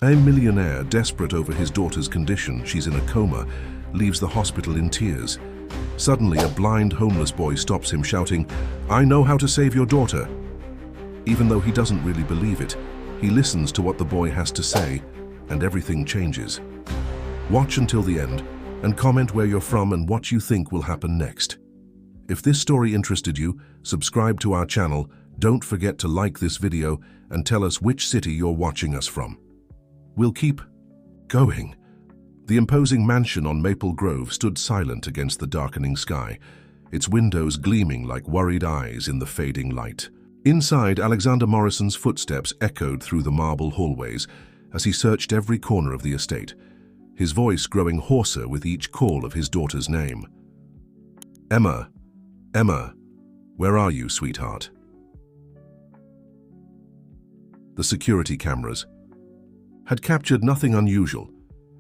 A millionaire, desperate over his daughter's condition, she's in a coma, leaves the hospital in tears. Suddenly, a blind homeless boy stops him, shouting, "I know how to save your daughter." Even though he doesn't really believe it, he listens to what the boy has to say, and everything changes. Watch until the end, and comment where you're from and what you think will happen next. If this story interested you, subscribe to our channel, don't forget to like this video, and tell us which city you're watching us from. We'll keep going. The imposing mansion on Maple Grove stood silent against the darkening sky, its windows gleaming like worried eyes in the fading light. Inside, Alexander Morrison's footsteps echoed through the marble hallways as he searched every corner of the estate, his voice growing hoarser with each call of his daughter's name. "Emma, Emma, where are you, sweetheart?" The security cameras had captured nothing unusual,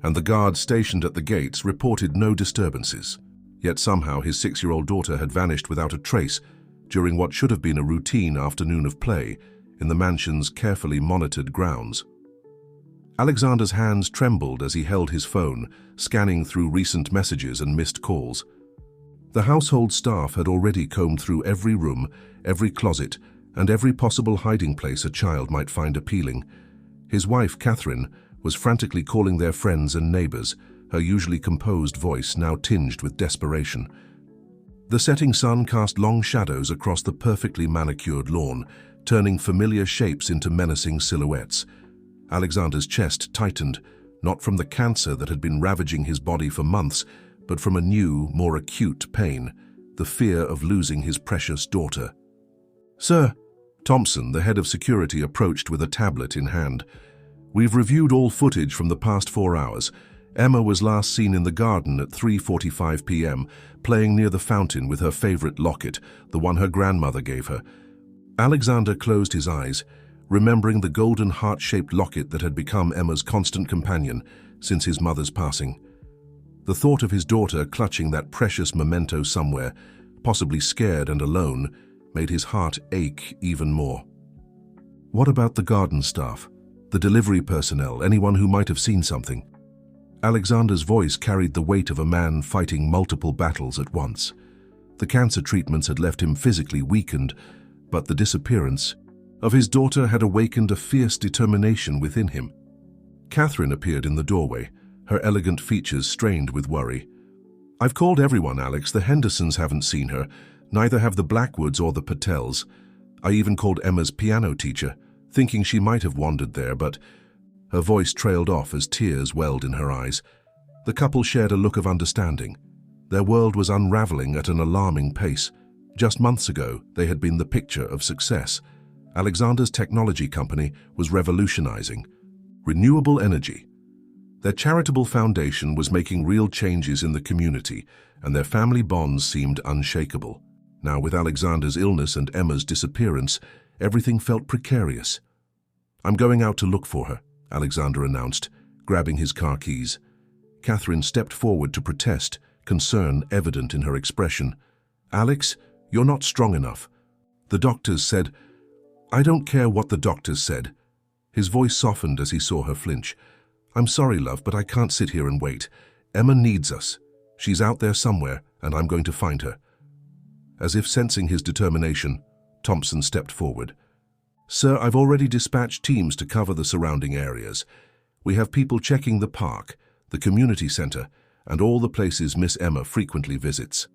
and the guards stationed at the gates reported no disturbances. Yet somehow his 6-year-old daughter had vanished without a trace during what should have been a routine afternoon of play in the mansion's carefully monitored grounds. Alexander's hands trembled as he held his phone, scanning through recent messages and missed calls. The household staff had already combed through every room, every closet, and every possible hiding place a child might find appealing. His wife, Catherine, was frantically calling their friends and neighbors, her usually composed voice now tinged with desperation. The setting sun cast long shadows across the perfectly manicured lawn, turning familiar shapes into menacing silhouettes. Alexander's chest tightened, not from the cancer that had been ravaging his body for months, but from a new, more acute pain, the fear of losing his precious daughter. "Sir," Thompson, the head of security, approached with a tablet in hand. "We've reviewed all footage from the past 4 hours. Emma was last seen in the garden at 3:45 p.m., playing near the fountain with her favorite locket, the one her grandmother gave her." Alexander closed his eyes, remembering the golden heart-shaped locket that had become Emma's constant companion since his mother's passing. The thought of his daughter clutching that precious memento somewhere, possibly scared and alone, made his heart ache even more. What about the garden staff, the delivery personnel, anyone who might have seen something? Alexander's voice carried the weight of a man fighting multiple battles at once. The cancer treatments had left him physically weakened, but the disappearance of his daughter had awakened a fierce determination within him. Catherine appeared in the doorway, her elegant features strained with worry. "I've called everyone, Alex. The Hendersons haven't seen her. Neither have the Blackwoods or the Patels. I even called Emma's piano teacher, thinking she might have wandered there, but..." Her voice trailed off as tears welled in her eyes. The couple shared a look of understanding. Their world was unraveling at an alarming pace. Just months ago, they had been the picture of success. Alexander's technology company was revolutionizing renewable energy. Their charitable foundation was making real changes in the community, and their family bonds seemed unshakable. Now, with Alexander's illness and Emma's disappearance, everything felt precarious. "I'm going out to look for her," Alexander announced, grabbing his car keys. Catherine stepped forward to protest, concern evident in her expression. "Alex, you're not strong enough. The doctors said..." "I don't care what the doctors said." His voice softened as he saw her flinch. "I'm sorry, love, but I can't sit here and wait. Emma needs us. She's out there somewhere, and I'm going to find her." As if sensing his determination, Thompson stepped forward. "Sir, I've already dispatched teams to cover the surrounding areas. We have people checking the park, the community center, and all the places Miss Emma frequently visits."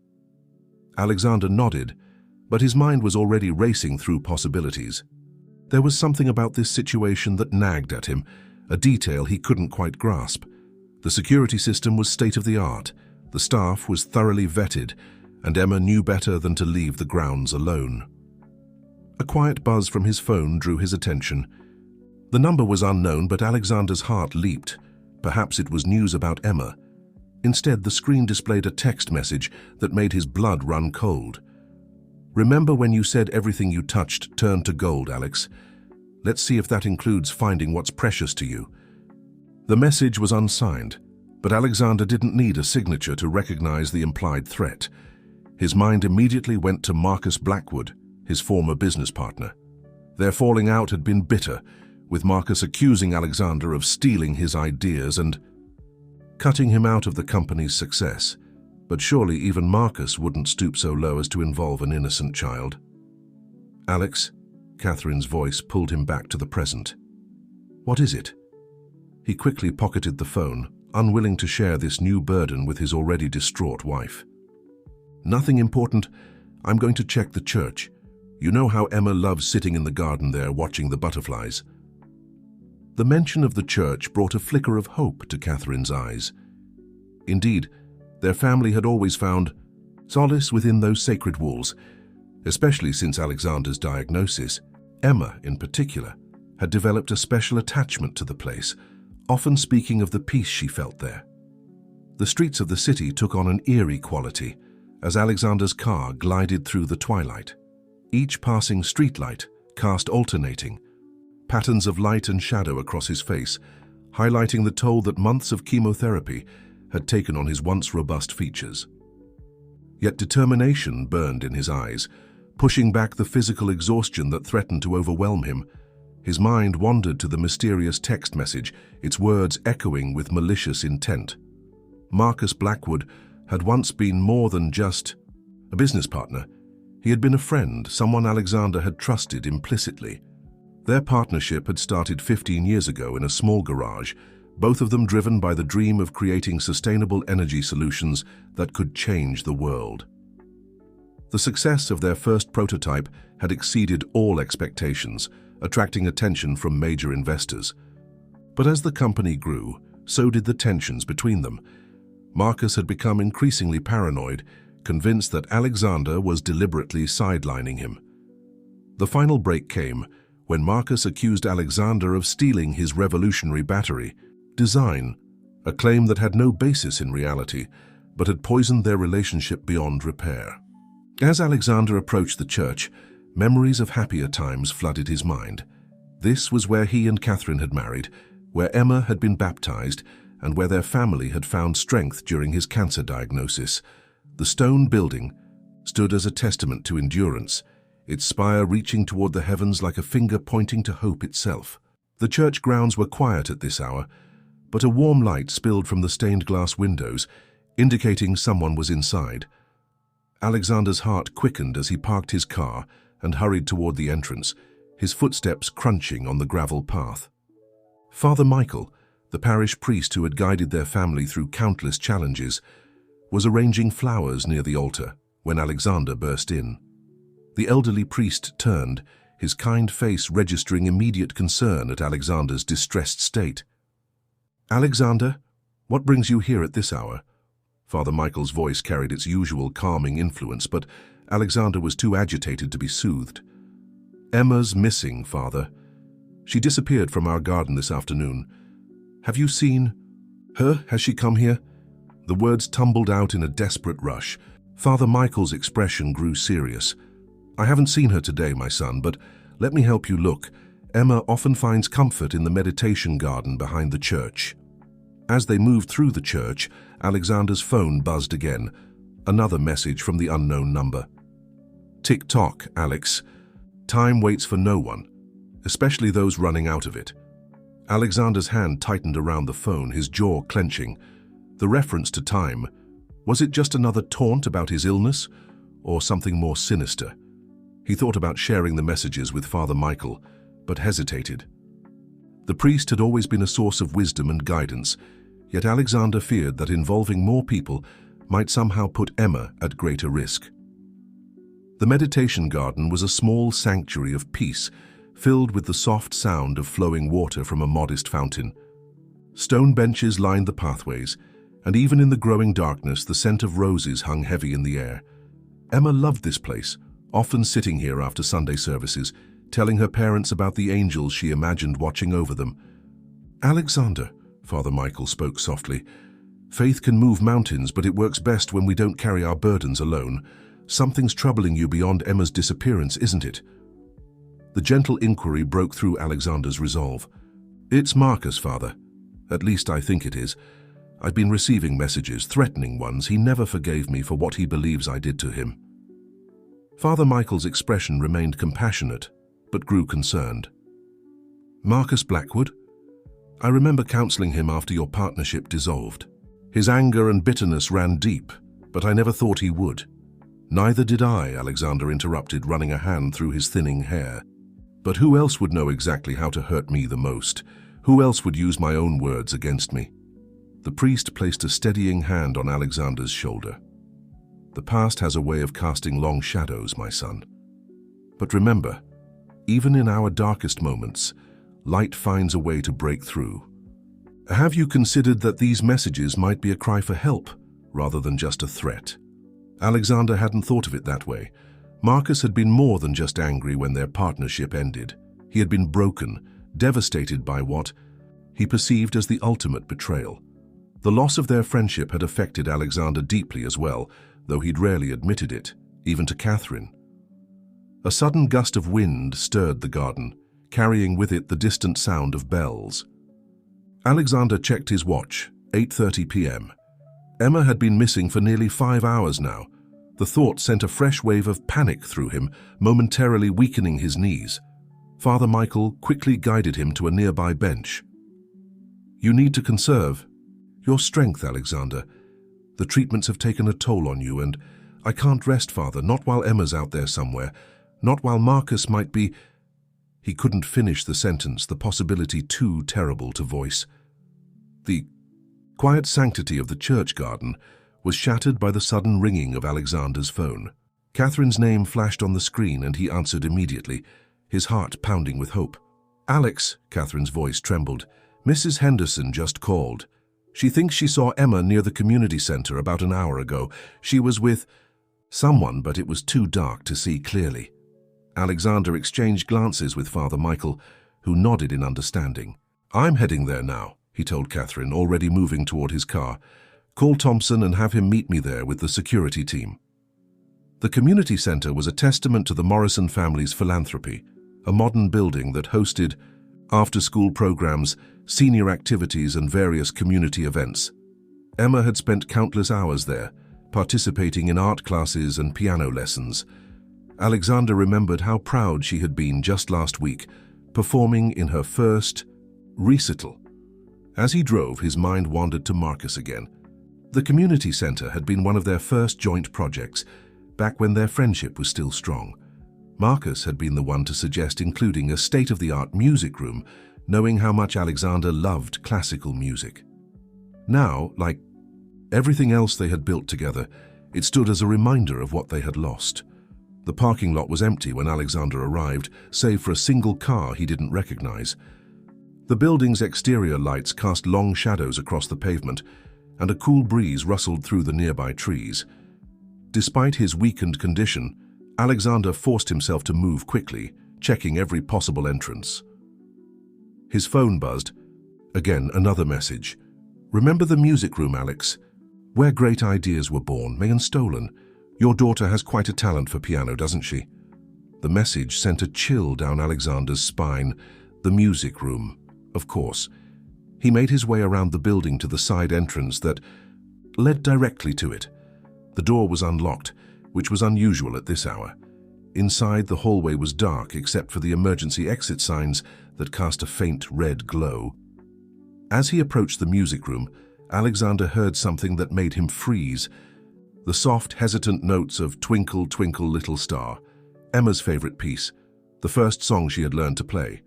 Alexander nodded, but his mind was already racing through possibilities. There was something about this situation that nagged at him, a detail he couldn't quite grasp. The security system was state-of-the-art, the staff was thoroughly vetted, and Emma knew better than to leave the grounds alone. A quiet buzz from his phone drew his attention. The number was unknown, but Alexander's heart leaped. Perhaps it was news about Emma. Instead, the screen displayed a text message that made his blood run cold. "Remember when you said everything you touched turned to gold, Alex? Let's see if that includes finding what's precious to you." The message was unsigned, but Alexander didn't need a signature to recognize the implied threat. His mind immediately went to Marcus Blackwood, his former business partner. Their falling out had been bitter, with Marcus accusing Alexander of stealing his ideas and cutting him out of the company's success. But surely even Marcus wouldn't stoop so low as to involve an innocent child. "Alex," Catherine's voice pulled him back to the present. "What is it?" He quickly pocketed the phone, unwilling to share this new burden with his already distraught wife. "Nothing important. I'm going to check the church. You know how Emma loves sitting in the garden there watching the butterflies." The mention of the church brought a flicker of hope to Catherine's eyes. Indeed, their family had always found solace within those sacred walls, especially since Alexander's diagnosis. Emma, in particular, had developed a special attachment to the place, often speaking of the peace she felt there. The streets of the city took on an eerie quality as Alexander's car glided through the twilight. Each passing streetlight cast alternating patterns of light and shadow across his face, highlighting the toll that months of chemotherapy had taken on his once robust features. Yet determination burned in his eyes, pushing back the physical exhaustion that threatened to overwhelm him. His mind wandered to the mysterious text message, its words echoing with malicious intent. Marcus Blackwood had once been more than just a business partner. He had been a friend, someone Alexander had trusted implicitly. Their partnership had started 15 years ago in a small garage, both of them driven by the dream of creating sustainable energy solutions that could change the world. The success of their first prototype had exceeded all expectations, attracting attention from major investors. But as the company grew, so did the tensions between them. Marcus had become increasingly paranoid, convinced that Alexander was deliberately sidelining him. The final break came when Marcus accused Alexander of stealing his revolutionary battery design, a claim that had no basis in reality, but had poisoned their relationship beyond repair. As Alexander approached the church, memories of happier times flooded his mind. This was where he and Catherine had married, where Emma had been baptized, and where their family had found strength during his cancer diagnosis. The stone building stood as a testament to endurance, its spire reaching toward the heavens like a finger pointing to hope itself. The church grounds were quiet at this hour, but a warm light spilled from the stained glass windows, indicating someone was inside. Alexander's heart quickened as he parked his car and hurried toward the entrance, his footsteps crunching on the gravel path. Father Michael, the parish priest who had guided their family through countless challenges, was arranging flowers near the altar when Alexander burst in. The elderly priest turned, his kind face registering immediate concern at Alexander's distressed state. "Alexander, what brings you here at this hour?" Father Michael's voice carried its usual calming influence, but Alexander was too agitated to be soothed. "Emma's missing, Father. She disappeared from our garden this afternoon. Have you seen her? Has she come here?" The words tumbled out in a desperate rush. Father Michael's expression grew serious. "I haven't seen her today, my son, but let me help you look. Emma often finds comfort in the meditation garden behind the church." As they moved through the church, Alexander's phone buzzed again, another message from the unknown number. "Tick-tock, Alex. Time waits for no one, especially those running out of it." Alexander's hand tightened around the phone, his jaw clenching. The reference to time, was it just another taunt about his illness, or something more sinister? He thought about sharing the messages with Father Michael, but hesitated. The priest had always been a source of wisdom and guidance, yet Alexander feared that involving more people might somehow put Emma at greater risk. The meditation garden was a small sanctuary of peace, filled with the soft sound of flowing water from a modest fountain. Stone benches lined the pathways, and even in the growing darkness, the scent of roses hung heavy in the air. Emma loved this place, often sitting here after Sunday services, telling her parents about the angels she imagined watching over them. "Alexander," Father Michael spoke softly, "faith can move mountains, but it works best when we don't carry our burdens alone. Something's troubling you beyond Emma's disappearance, isn't it?" The gentle inquiry broke through Alexander's resolve. "It's Marcus, Father. At least I think it is. I've been receiving messages, threatening ones. He never forgave me for what he believes I did to him." Father Michael's expression remained compassionate, but grew concerned. Marcus Blackwood? I remember counseling him after your partnership dissolved. His anger and bitterness ran deep, but I never thought he would. Neither did I, Alexander interrupted, running a hand through his thinning hair. But who else would know exactly how to hurt me the most? Who else would use my own words against me? The priest placed a steadying hand on Alexander's shoulder. The past has a way of casting long shadows, my son. But remember, even in our darkest moments, light finds a way to break through. Have you considered that these messages might be a cry for help, rather than just a threat? Alexander hadn't thought of it that way. Marcus had been more than just angry when their partnership ended. He had been broken, devastated by what he perceived as the ultimate betrayal. The loss of their friendship had affected Alexander deeply as well, though he'd rarely admitted it, even to Catherine. A sudden gust of wind stirred the garden, carrying with it the distant sound of bells. Alexander checked his watch, 8:30 p.m. Emma had been missing for nearly 5 hours now. The thought sent a fresh wave of panic through him, momentarily weakening his knees. Father Michael quickly guided him to a nearby bench. You need to conserve your strength, Alexander. The treatments have taken a toll on you, and I can't rest, Father, not while Emma's out there somewhere, not while Marcus might be... He couldn't finish the sentence, the possibility too terrible to voice. The quiet sanctity of the church garden was shattered by the sudden ringing of Alexander's phone. Catherine's name flashed on the screen and he answered immediately, his heart pounding with hope. Alex, Catherine's voice trembled. Mrs. Henderson just called. She thinks she saw Emma near the community center about an hour ago. She was with someone, but it was too dark to see clearly. Alexander exchanged glances with Father Michael, who nodded in understanding. I'm heading there now, he told Catherine, already moving toward his car. Call Thompson and have him meet me there with the security team. The community center was a testament to the Morrison family's philanthropy, a modern building that hosted after-school programs, senior activities, and various community events. Emma had spent countless hours there, participating in art classes and piano lessons. Alexander remembered how proud she had been just last week, performing in her first recital. As he drove, his mind wandered to Marcus again. The community center had been one of their first joint projects, back when their friendship was still strong. Marcus had been the one to suggest including a state-of-the-art music room, knowing how much Alexander loved classical music. Now, like everything else they had built together, it stood as a reminder of what they had lost. The parking lot was empty when Alexander arrived, save for a single car he didn't recognize. The building's exterior lights cast long shadows across the pavement, and a cool breeze rustled through the nearby trees. Despite his weakened condition, Alexander forced himself to move quickly, checking every possible entrance. His phone buzzed. Again, another message. Remember the music room, Alex? Where great ideas were born, may and stolen. Your daughter has quite a talent for piano, doesn't she? The message sent a chill down Alexander's spine. The music room, of course. He made his way around the building to the side entrance that led directly to it. The door was unlocked, which was unusual at this hour. Inside, the hallway was dark except for the emergency exit signs that cast a faint red glow. As he approached the music room, Alexander heard something that made him freeze. The soft, hesitant notes of Twinkle, Twinkle, Little Star, Emma's favorite piece, the first song she had learned to play.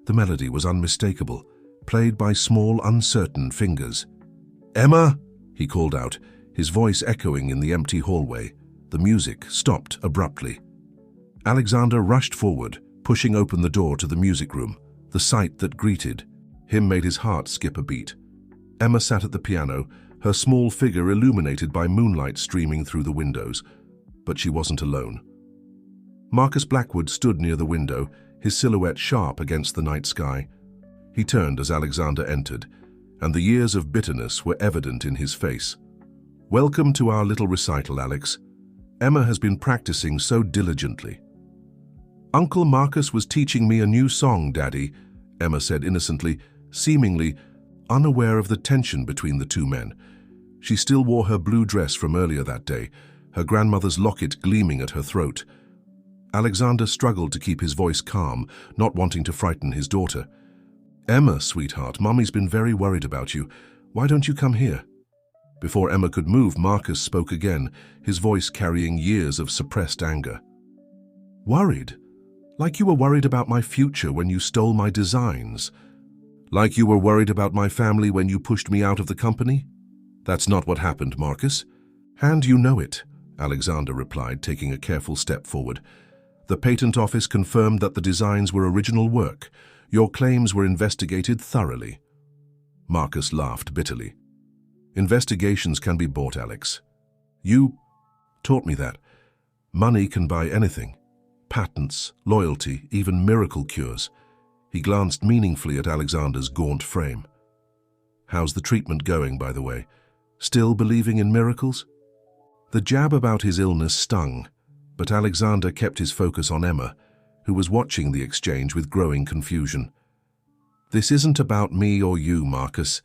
The melody was unmistakable, played by small, uncertain fingers. Emma, he called out, his voice echoing in the empty hallway. The music stopped abruptly. Alexander rushed forward, pushing open the door to the music room. The sight that greeted him made his heart skip a beat. Emma sat at the piano, her small figure illuminated by moonlight streaming through the windows. But she wasn't alone. Marcus Blackwood stood near the window, his silhouette sharp against the night sky. He turned as Alexander entered, and the years of bitterness were evident in his face. Welcome to our little recital, Alex. Emma has been practicing so diligently. Uncle Marcus was teaching me a new song, Daddy, Emma said innocently, seemingly unaware of the tension between the two men. She still wore her blue dress from earlier that day, her grandmother's locket gleaming at her throat. Alexander struggled to keep his voice calm, not wanting to frighten his daughter. "Emma, sweetheart, Mommy's been very worried about you. Why don't you come here?" Before Emma could move, Marcus spoke again, his voice carrying years of suppressed anger. "Worried? Like you were worried about my future when you stole my designs? Like you were worried about my family when you pushed me out of the company? That's not what happened, Marcus. And you know it," Alexander replied, taking a careful step forward. "The patent office confirmed that the designs were original work. Your claims were investigated thoroughly." Marcus laughed bitterly. "Investigations can be bought, Alex. You taught me that. Money can buy anything. Patents, loyalty, even miracle cures." He glanced meaningfully at Alexander's gaunt frame. "How's the treatment going, by the way? Still believing in miracles?" The jab about his illness stung, but Alexander kept his focus on Emma, who was watching the exchange with growing confusion. "This isn't about me or you, Marcus.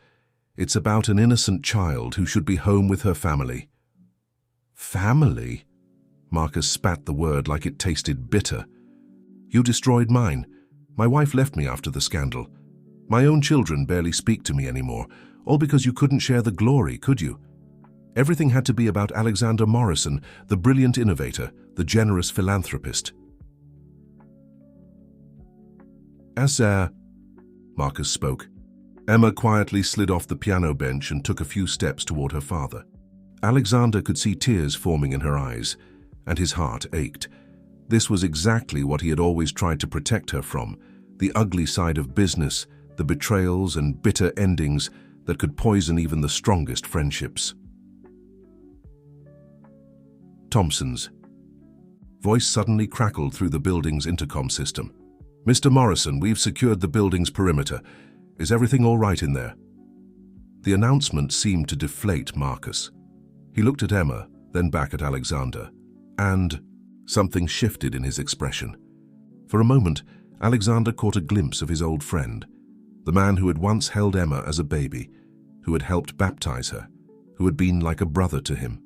It's about an innocent child who should be home with her family." "Family?" Marcus spat the word like it tasted bitter. "You destroyed mine. My wife left me after the scandal. My own children barely speak to me anymore, all because you couldn't share the glory, could you? Everything had to be about Alexander Morrison, the brilliant innovator, the generous philanthropist." Marcus spoke. Emma quietly slid off the piano bench and took a few steps toward her father. Alexander could see tears forming in her eyes, and his heart ached. This was exactly what he had always tried to protect her from, the ugly side of business, the betrayals and bitter endings that could poison even the strongest friendships. Thompson's voice suddenly crackled through the building's intercom system. "Mr. Morrison, we've secured the building's perimeter. Is everything all right in there?" The announcement seemed to deflate Marcus. He looked at Emma, then back at Alexander, and something shifted in his expression. For a moment, Alexander caught a glimpse of his old friend, the man who had once held Emma as a baby, who had helped baptize her, who had been like a brother to him.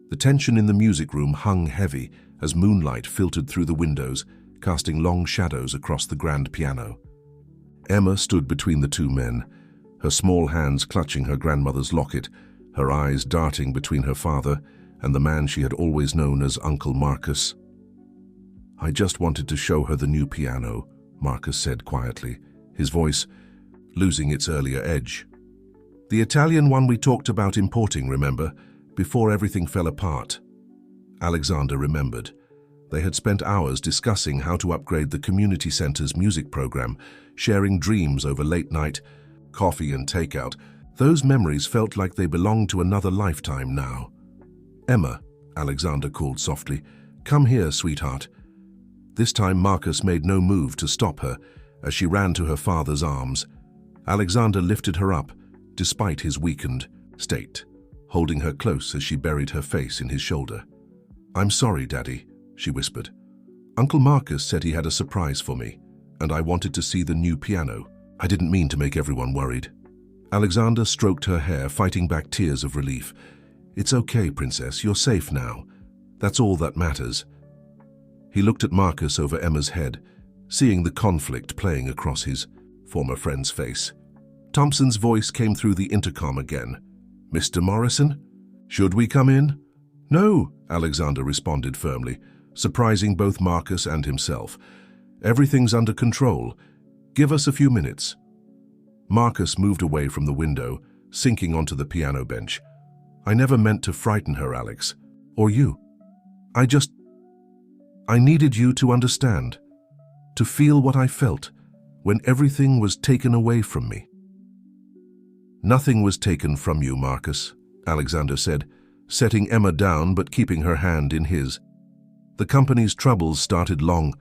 The tension in the music room hung heavy as moonlight filtered through the windows, casting long shadows across the grand piano. Emma stood between the two men, her small hands clutching her grandmother's locket, her eyes darting between her father and the man she had always known as Uncle Marcus. "I just wanted to show her the new piano," Marcus said quietly, his voice losing its earlier edge. "The Italian one we talked about importing, remember, before everything fell apart." Alexander remembered. They had spent hours discussing how to upgrade the community center's music program, sharing dreams over late-night coffee and takeout. Those memories felt like they belonged to another lifetime now. "Emma," Alexander called softly, "come here, sweetheart." This time Marcus made no move to stop her as she ran to her father's arms. Alexander lifted her up, despite his weakened state, holding her close as she buried her face in his shoulder. "I'm sorry, Daddy," she whispered. "Uncle Marcus said he had a surprise for me, and I wanted to see the new piano. I didn't mean to make everyone worried." Alexander stroked her hair, fighting back tears of relief. "It's okay, Princess. You're safe now. That's all that matters." He looked at Marcus over Emma's head, seeing the conflict playing across his former friend's face. Thompson's voice came through the intercom again. "Mr. Morrison? Should we come in?" "No," Alexander responded firmly, surprising both Marcus and himself. "Everything's under control. Give us a few minutes." Marcus moved away from the window, sinking onto the piano bench. "I never meant to frighten her, Alex. Or you. I needed you to understand, to feel what I felt when everything was taken away from me." "Nothing was taken from you, Marcus," Alexander said, setting Emma down but keeping her hand in his. "The company's troubles started long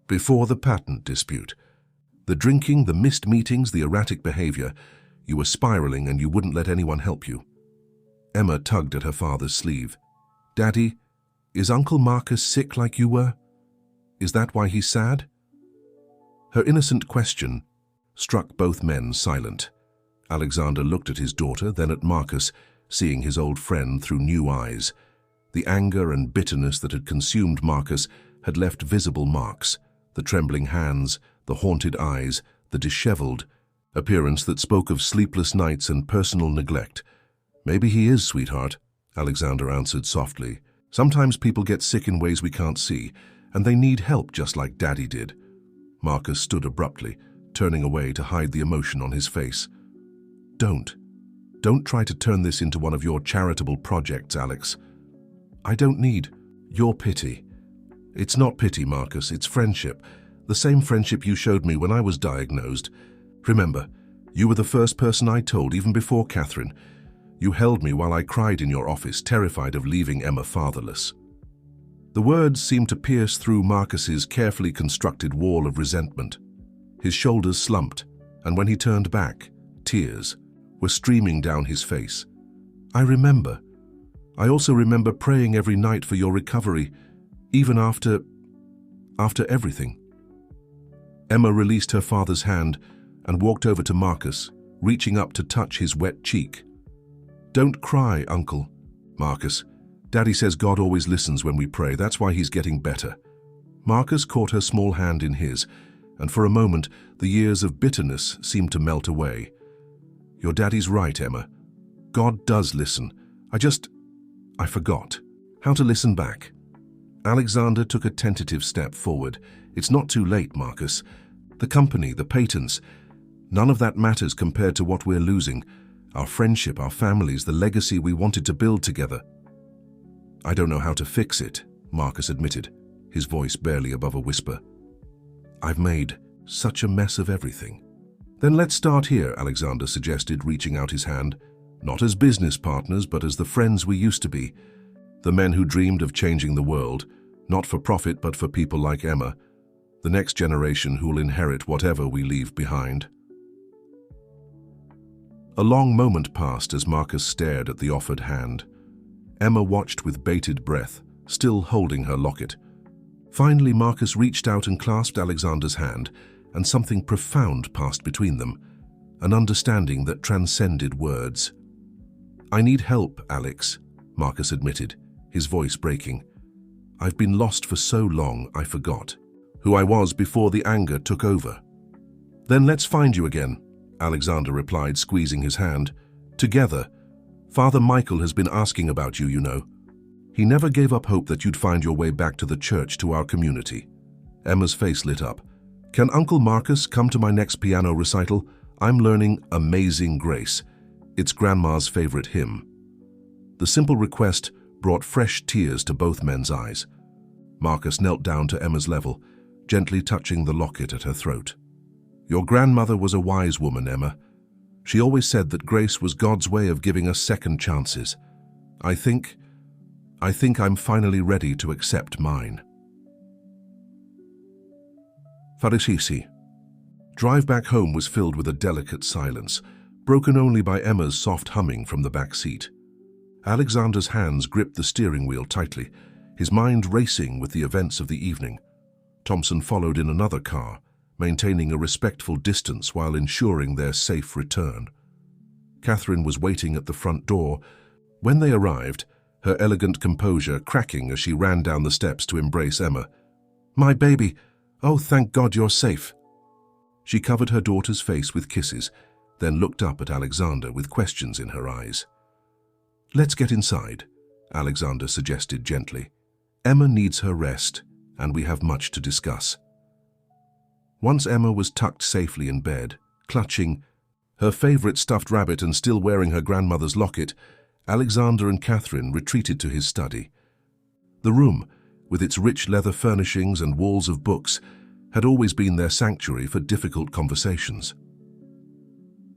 before the patent dispute. The drinking, the missed meetings, the erratic behavior. You were spiraling and you wouldn't let anyone help you." Emma tugged at her father's sleeve. "Daddy, is Uncle Marcus sick like you were? Is that why he's sad?" Her innocent question struck both men silent. Alexander looked at his daughter, then at Marcus, seeing his old friend through new eyes. The anger and bitterness that had consumed Marcus had left visible marks, the trembling hands, the haunted eyes, the disheveled appearance that spoke of sleepless nights and personal neglect. "Maybe he is, sweetheart," Alexander answered softly. "Sometimes people get sick in ways we can't see, and they need help just like Daddy did." Marcus stood abruptly, turning away to hide the emotion on his face. Don't try to turn this into one of your charitable projects, Alex. I don't need your pity. It's not pity, Marcus, it's friendship. The same friendship you showed me when I was diagnosed. Remember, you were the first person I told, even before Catherine. You held me while I cried in your office, terrified of leaving Emma fatherless. The words seemed to pierce through Marcus's carefully constructed wall of resentment. His shoulders slumped, and when he turned back, tears were streaming down his face. "I remember. I also remember praying every night for your recovery, even after everything." Emma released her father's hand and walked over to Marcus, reaching up to touch his wet cheek. "Don't cry, Uncle." "Marcus, Daddy says God always listens when we pray. That's why he's getting better." Marcus caught her small hand in his, and for a moment the years of bitterness seemed to melt away. "Your daddy's right, Emma. God does listen. I forgot how to listen back." Alexander took a tentative step forward. "It's not too late, Marcus. The company, the patents, none of that matters compared to what we're losing. Our friendship, our families, the legacy we wanted to build together." "I don't know how to fix it," Marcus admitted, his voice barely above a whisper. "I've made such a mess of everything." "Then let's start here," Alexander suggested, reaching out his hand. "Not as business partners, but as the friends we used to be. The men who dreamed of changing the world, not for profit, but for people like Emma. The next generation who'll inherit whatever we leave behind." A long moment passed as Marcus stared at the offered hand. Emma watched with bated breath, still holding her locket. Finally, Marcus reached out and clasped Alexander's hand, and something profound passed between them, an understanding that transcended words. "I need help, Alex," Marcus admitted, his voice breaking. "I've been lost for so long I forgot who I was before the anger took over." "Then let's find you again," Alexander replied, squeezing his hand. "Together. Father Michael has been asking about you, you know. He never gave up hope that you'd find your way back to the church, to our community." Emma's face lit up. "Can Uncle Marcus come to my next piano recital? I'm learning Amazing Grace. It's Grandma's favorite hymn." The simple request brought fresh tears to both men's eyes. Marcus knelt down to Emma's level, gently touching the locket at her throat. "Your grandmother was a wise woman, Emma. She always said that grace was God's way of giving us second chances. I think I'm finally ready to accept mine." Farisisi. Drive back home was filled with a delicate silence, broken only by Emma's soft humming from the back seat. Alexander's hands gripped the steering wheel tightly, his mind racing with the events of the evening. Thompson followed in another car, maintaining a respectful distance while ensuring their safe return. Catherine was waiting at the front door. When they arrived, her elegant composure cracking as she ran down the steps to embrace Emma. "My baby! Oh, thank God you're safe." She covered her daughter's face with kisses, then looked up at Alexander with questions in her eyes. "Let's get inside," Alexander suggested gently. "Emma needs her rest, and we have much to discuss." Once Emma was tucked safely in bed, clutching her favorite stuffed rabbit and still wearing her grandmother's locket, Alexander and Catherine retreated to his study. The room, with its rich leather furnishings and walls of books, had always been their sanctuary for difficult conversations.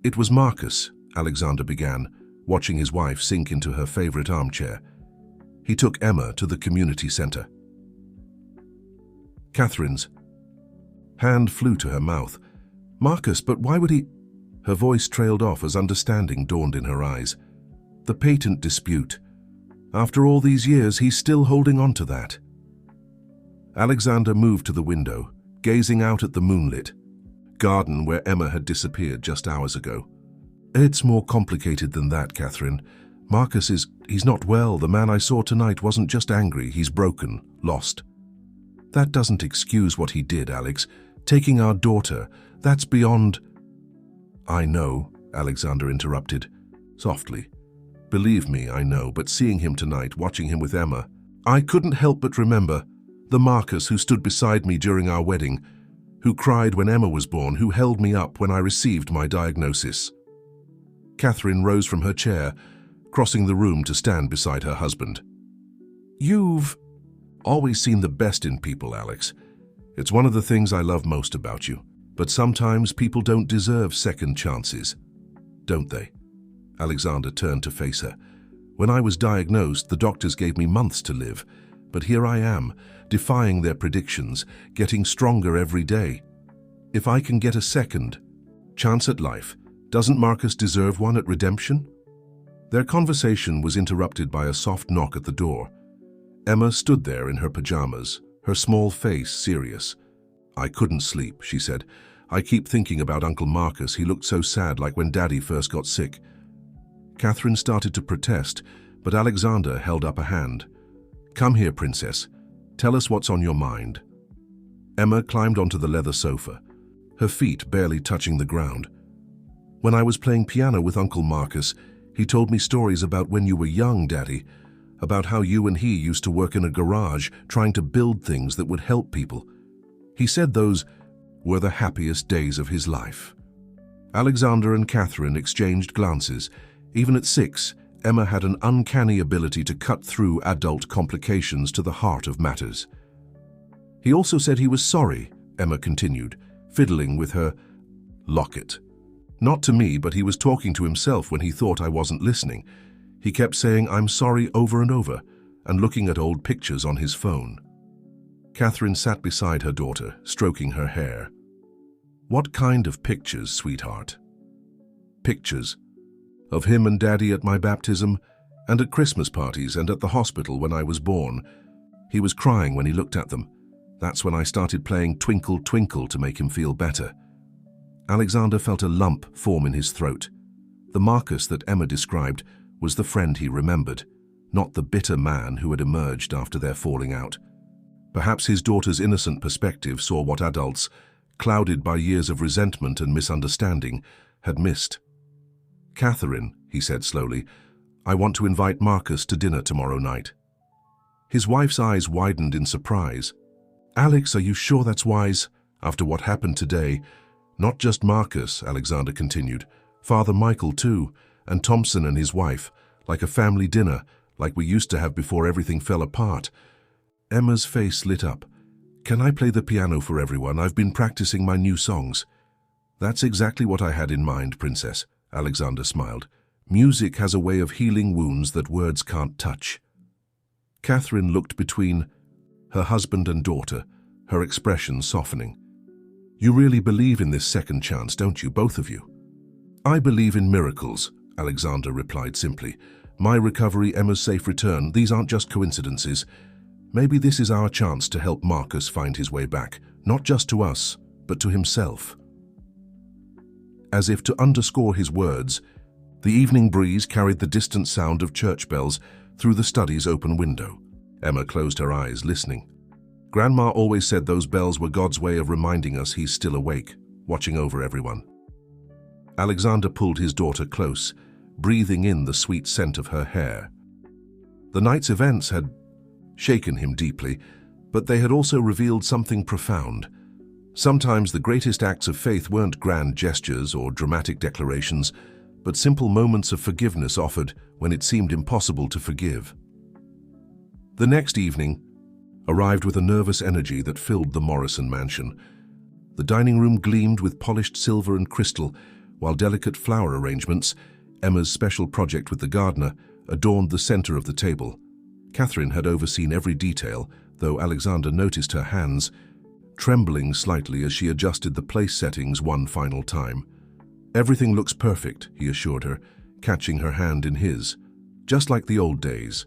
"It was Marcus," Alexander began, watching his wife sink into her favorite armchair. "He took Emma to the community center." Catherine's hand flew to her mouth. "Marcus, but why would he—" Her voice trailed off as understanding dawned in her eyes. "The patent dispute. After all these years, he's still holding on to that." Alexander moved to the window, gazing out at the moonlit garden where Emma had disappeared just hours ago. "It's more complicated than that, Catherine. Marcus he's not well. The man I saw tonight wasn't just angry, he's broken, lost." That doesn't excuse what he did, Alex. Taking our daughter, that's beyond... I know, Alexander interrupted, softly. Believe me, I know, but seeing him tonight, watching him with Emma, I couldn't help but remember the Marcus who stood beside me during our wedding, who cried when Emma was born, who held me up when I received my diagnosis. Catherine rose from her chair, crossing the room to stand beside her husband. You've always seen the best in people, Alex. It's one of the things I love most about you. But sometimes people don't deserve second chances, don't they? Alexander turned to face her. When I was diagnosed, the doctors gave me months to live. But here I am, defying their predictions, getting stronger every day. If I can get a second chance at life, doesn't Marcus deserve one at redemption? Their conversation was interrupted by a soft knock at the door. Emma stood there in her pajamas, her small face serious. I couldn't sleep, she said. I keep thinking about Uncle Marcus. He looked so sad, like when Daddy first got sick. Catherine started to protest, but Alexander held up a hand. Come here, Princess. Tell us what's on your mind. Emma climbed onto the leather sofa, her feet barely touching the ground. When I was playing piano with Uncle Marcus, he told me stories about when you were young, Daddy, about how you and he used to work in a garage trying to build things that would help people. He said those were the happiest days of his life. Alexander and Catherine exchanged glances. Even at 6, Emma had an uncanny ability to cut through adult complications to the heart of matters. He also said he was sorry, Emma continued, fiddling with her locket. Not to me, but he was talking to himself when he thought I wasn't listening. He kept saying, I'm sorry over and over, and looking at old pictures on his phone. Catherine sat beside her daughter, stroking her hair. What kind of pictures, sweetheart? Pictures of him and Daddy at my baptism, and at Christmas parties, and at the hospital when I was born. He was crying when he looked at them. That's when I started playing Twinkle Twinkle to make him feel better. Alexander felt a lump form in his throat. The Marcus that Emma described was the friend he remembered, not the bitter man who had emerged after their falling out. Perhaps his daughter's innocent perspective saw what adults, clouded by years of resentment and misunderstanding, had missed. Catherine, he said slowly, I want to invite Marcus to dinner tomorrow night. His wife's eyes widened in surprise. Alex, are you sure that's wise? After what happened today, not just Marcus, Alexander continued, Father Michael too, and Thompson and his wife, like a family dinner, like we used to have before everything fell apart. Emma's face lit up. Can I play the piano for everyone? I've been practicing my new songs. That's exactly what I had in mind, Princess, Alexander smiled. Music has a way of healing wounds that words can't touch. Catherine looked between her husband and daughter, her expression softening. You really believe in this second chance, don't you, both of you? I believe in miracles, Alexander replied simply. My recovery, Emma's safe return, these aren't just coincidences. Maybe this is our chance to help Marcus find his way back, not just to us, but to himself. As if to underscore his words, the evening breeze carried the distant sound of church bells through the study's open window. Emma closed her eyes, listening. Grandma always said those bells were God's way of reminding us he's still awake, watching over everyone. Alexander pulled his daughter close, breathing in the sweet scent of her hair. The night's events had shaken him deeply, but they had also revealed something profound. Sometimes the greatest acts of faith weren't grand gestures or dramatic declarations, but simple moments of forgiveness offered when it seemed impossible to forgive. The next evening arrived with a nervous energy that filled the Morrison mansion. The dining room gleamed with polished silver and crystal, while delicate flower arrangements, Emma's special project with the gardener, adorned the center of the table. Catherine had overseen every detail, though Alexander noticed her hands, trembling slightly as she adjusted the place settings one final time. Everything looks perfect, he assured her, catching her hand in his, just like the old days.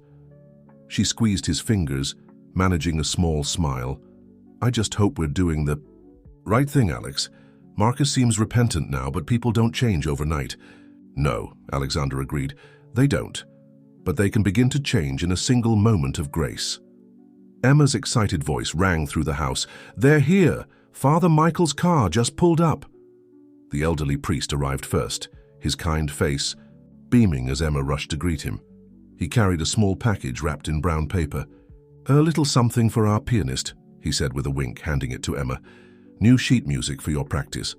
She squeezed his fingers, managing a small smile. I just hope we're doing the right thing, Alex. Marcus seems repentant now, but people don't change overnight. No, Alexander agreed, they don't. But they can begin to change in a single moment of grace. Emma's excited voice rang through the house. "They're here! Father Michael's car just pulled up!" The elderly priest arrived first, his kind face beaming as Emma rushed to greet him. He carried a small package wrapped in brown paper. "A little something for our pianist," he said with a wink, handing it to Emma. "New sheet music for your practice."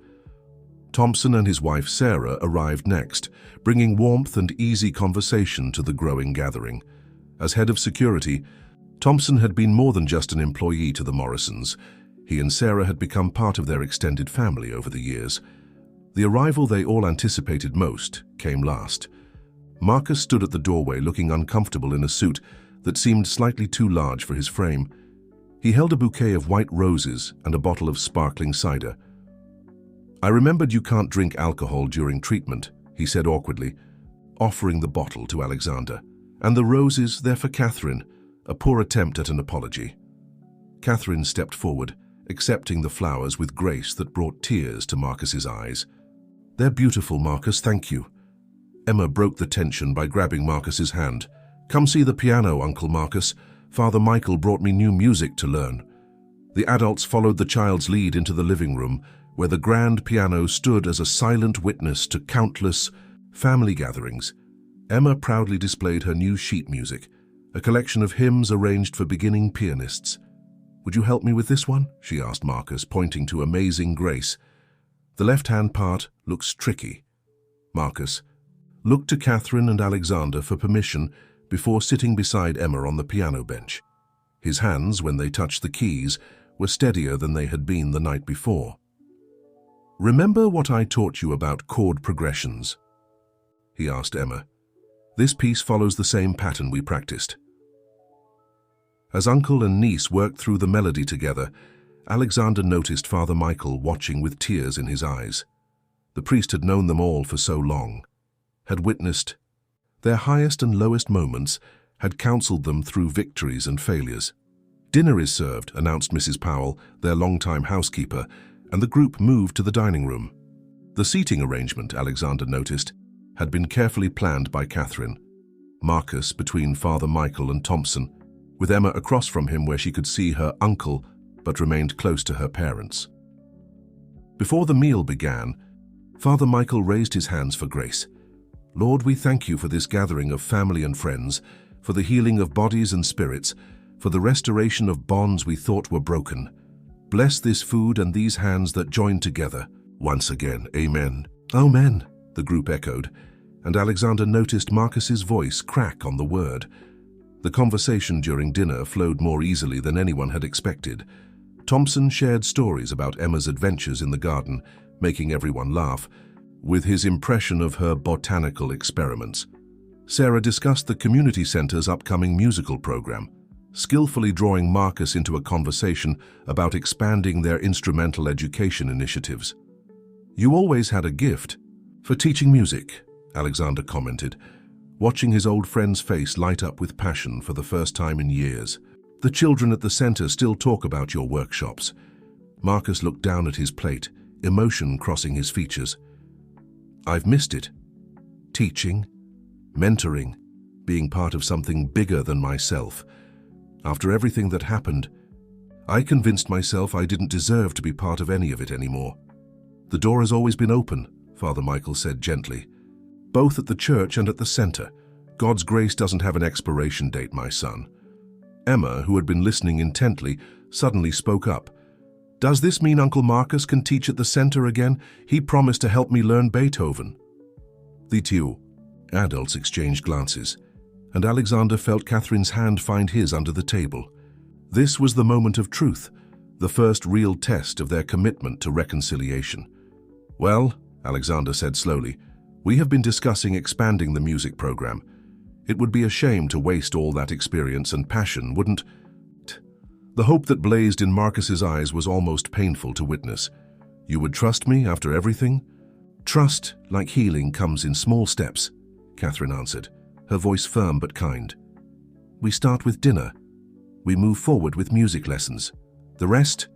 Thompson and his wife Sarah arrived next, bringing warmth and easy conversation to the growing gathering. As head of security, Thompson had been more than just an employee to the Morrisons. He and Sarah had become part of their extended family over the years. The arrival they all anticipated most came last. Marcus stood at the doorway looking uncomfortable in a suit that seemed slightly too large for his frame. He held a bouquet of white roses and a bottle of sparkling cider. "I remembered you can't drink alcohol during treatment," he said awkwardly, offering the bottle to Alexander. "And the roses, they're for Catherine," a poor attempt at an apology. Catherine stepped forward, accepting the flowers with grace that brought tears to Marcus's eyes. "They're beautiful, Marcus, thank you." Emma broke the tension by grabbing Marcus's hand. "Come see the piano, Uncle Marcus. Father Michael brought me new music to learn." The adults followed the child's lead into the living room, where the grand piano stood as a silent witness to countless family gatherings. Emma proudly displayed her new sheet music, a collection of hymns arranged for beginning pianists. "Would you help me with this one?" she asked Marcus, pointing to Amazing Grace. The left-hand part looks tricky. Marcus looked to Catherine and Alexander for permission before sitting beside Emma on the piano bench. His hands, when they touched the keys, were steadier than they had been the night before. "Remember what I taught you about chord progressions?" he asked Emma. "This piece follows the same pattern we practiced." As uncle and niece worked through the melody together, Alexander noticed Father Michael watching with tears in his eyes. The priest had known them all for so long, had witnessed their highest and lowest moments, had counseled them through victories and failures. "Dinner is served," announced Mrs. Powell, their longtime housekeeper, and the group moved to the dining room. The seating arrangement, Alexander noticed, had been carefully planned by Catherine. Marcus between Father Michael and Thompson, with Emma across from him where she could see her uncle but remained close to her parents. Before the meal began, Father Michael raised his hands for grace. "Lord, we thank you for this gathering of family and friends, for the healing of bodies and spirits, for the restoration of bonds we thought were broken. Bless this food and these hands that join together. Once again, amen." "Amen," the group echoed, and Alexander noticed Marcus's voice crack on the word. The conversation during dinner flowed more easily than anyone had expected. Thompson shared stories about Emma's adventures in the garden, making everyone laugh, with his impression of her botanical experiments. Sarah discussed the community center's upcoming musical program, skillfully drawing Marcus into a conversation about expanding their instrumental education initiatives. "You always had a gift for teaching music," Alexander commented, watching his old friend's face light up with passion for the first time in years. "The children at the center still talk about your workshops." Marcus looked down at his plate, emotion crossing his features. "I've missed it. Teaching, mentoring, being part of something bigger than myself. After everything that happened, I convinced myself I didn't deserve to be part of any of it anymore." "The door has always been open," Father Michael said gently. "Both at the church and at the center. God's grace doesn't have an expiration date, my son." Emma, who had been listening intently, suddenly spoke up. "Does this mean Uncle Marcus can teach at the center again? He promised to help me learn Beethoven." The two adults exchanged glances, and Alexander felt Catherine's hand find his under the table. This was the moment of truth, the first real test of their commitment to reconciliation. "Well," Alexander said slowly, "we have been discussing expanding the music program. It would be a shame to waste all that experience and passion, wouldn't it?" The hope that blazed in Marcus's eyes was almost painful to witness. "You would trust me after everything?" "Trust, like healing, comes in small steps," Catherine answered, her voice firm but kind. "We start with dinner. We move forward with music lessons. The rest,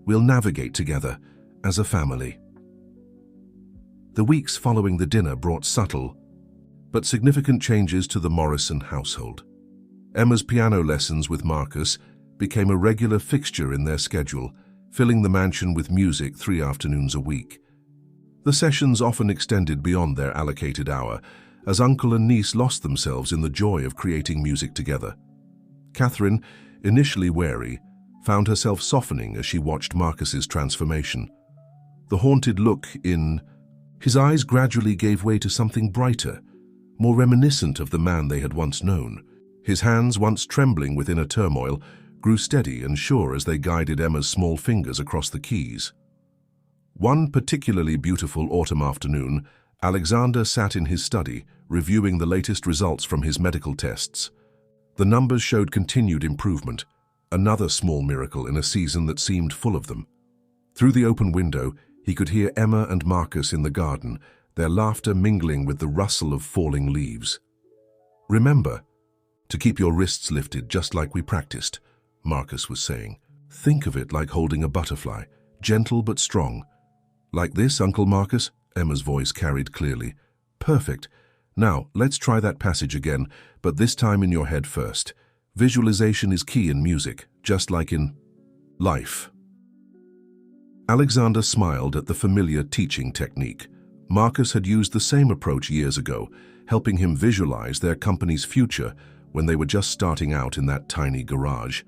we'll navigate together as a family." The weeks following the dinner brought subtle but significant changes to the Morrison household. Emma's piano lessons with Marcus became a regular fixture in their schedule, filling the mansion with music 3 afternoons a week. The sessions often extended beyond their allocated hour, as uncle and niece lost themselves in the joy of creating music together. Catherine, initially wary, found herself softening as she watched Marcus's transformation. The haunted look in his eyes gradually gave way to something brighter, more reminiscent of the man they had once known. His hands, once trembling with inner turmoil, grew steady and sure as they guided Emma's small fingers across the keys. One particularly beautiful autumn afternoon, Alexander sat in his study, reviewing the latest results from his medical tests. The numbers showed continued improvement, another small miracle in a season that seemed full of them. Through the open window, he could hear Emma and Marcus in the garden, their laughter mingling with the rustle of falling leaves. "Remember to keep your wrists lifted just like we practiced," Marcus was saying. "Think of it like holding a butterfly, gentle but strong." "Like this, Uncle Marcus?" Emma's voice carried clearly. "Perfect. Now, let's try that passage again, but this time in your head first. Visualization is key in music, just like in life." Alexander smiled at the familiar teaching technique. Marcus had used the same approach years ago, helping him visualize their company's future when they were just starting out in that tiny garage.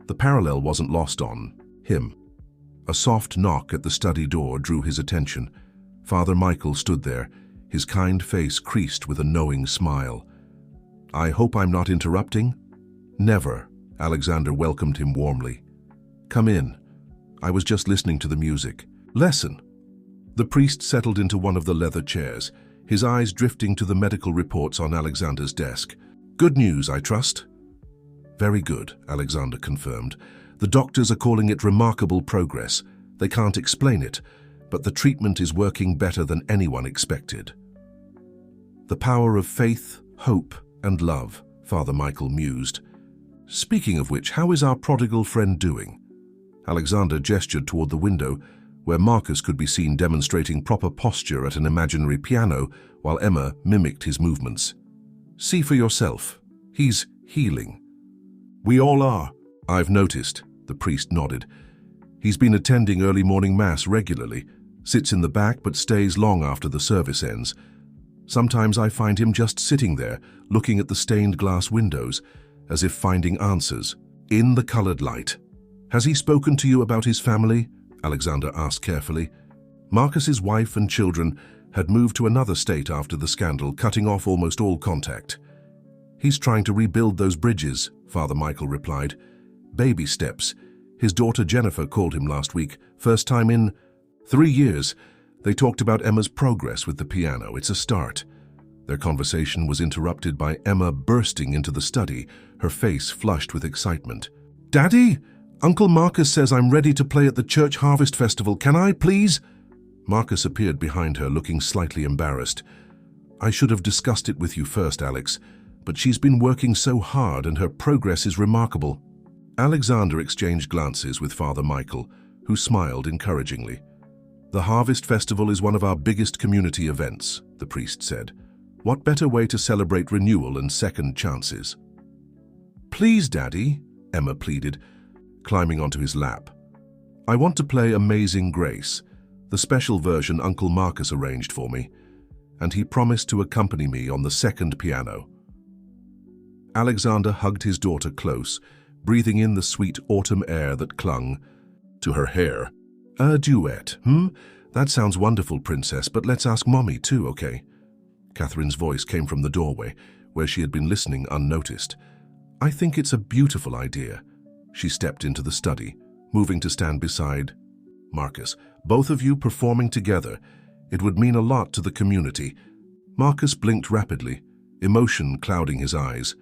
The parallel wasn't lost on him. A soft knock at the study door drew his attention. Father Michael stood there, his kind face creased with a knowing smile. "I hope I'm not interrupting?" "Never," Alexander welcomed him warmly. "Come in. I was just listening to the music." "Lesson." The priest settled into one of the leather chairs, his eyes drifting to the medical reports on Alexander's desk. "Good news, I trust?" "Very good," Alexander confirmed. "The doctors are calling it remarkable progress. They can't explain it, but the treatment is working better than anyone expected." "The power of faith, hope, and love," Father Michael mused. "Speaking of which, how is our prodigal friend doing?" Alexander gestured toward the window, where Marcus could be seen demonstrating proper posture at an imaginary piano, while Emma mimicked his movements. "See for yourself. He's healing." "We all are." "I've noticed," the priest nodded. "He's been attending early morning mass regularly, sits in the back but stays long after the service ends. Sometimes I find him just sitting there, looking at the stained glass windows, as if finding answers, in the colored light." "Has he spoken to you about his family?" Alexander asked carefully. Marcus's wife and children had moved to another state after the scandal, cutting off almost all contact. "He's trying to rebuild those bridges," Father Michael replied. "Baby steps. His daughter Jennifer called him last week, first time in 3 years. They talked about Emma's progress with the piano. It's a start." Their conversation was interrupted by Emma bursting into the study, her face flushed with excitement. "Daddy, Uncle Marcus says I'm ready to play at the church harvest festival. Can I, please?" Marcus appeared behind her, looking slightly embarrassed. "I should have discussed it with you first, Alex, but she's been working so hard and her progress is remarkable." Alexander exchanged glances with Father Michael, who smiled encouragingly. "The Harvest Festival is one of our biggest community events," the priest said. "What better way to celebrate renewal and second chances?" "Please, Daddy," Emma pleaded, climbing onto his lap. "I want to play Amazing Grace, the special version Uncle Marcus arranged for me, and he promised to accompany me on the second piano." Alexander hugged his daughter close, breathing in the sweet autumn air that clung to her hair. "A duet, That sounds wonderful, Princess, but let's ask Mommy too, okay?" Catherine's voice came from the doorway, where she had been listening unnoticed. "I think it's a beautiful idea." She stepped into the study, moving to stand beside Marcus. "Both of you performing together. It would mean a lot to the community." Marcus blinked rapidly, emotion clouding his eyes.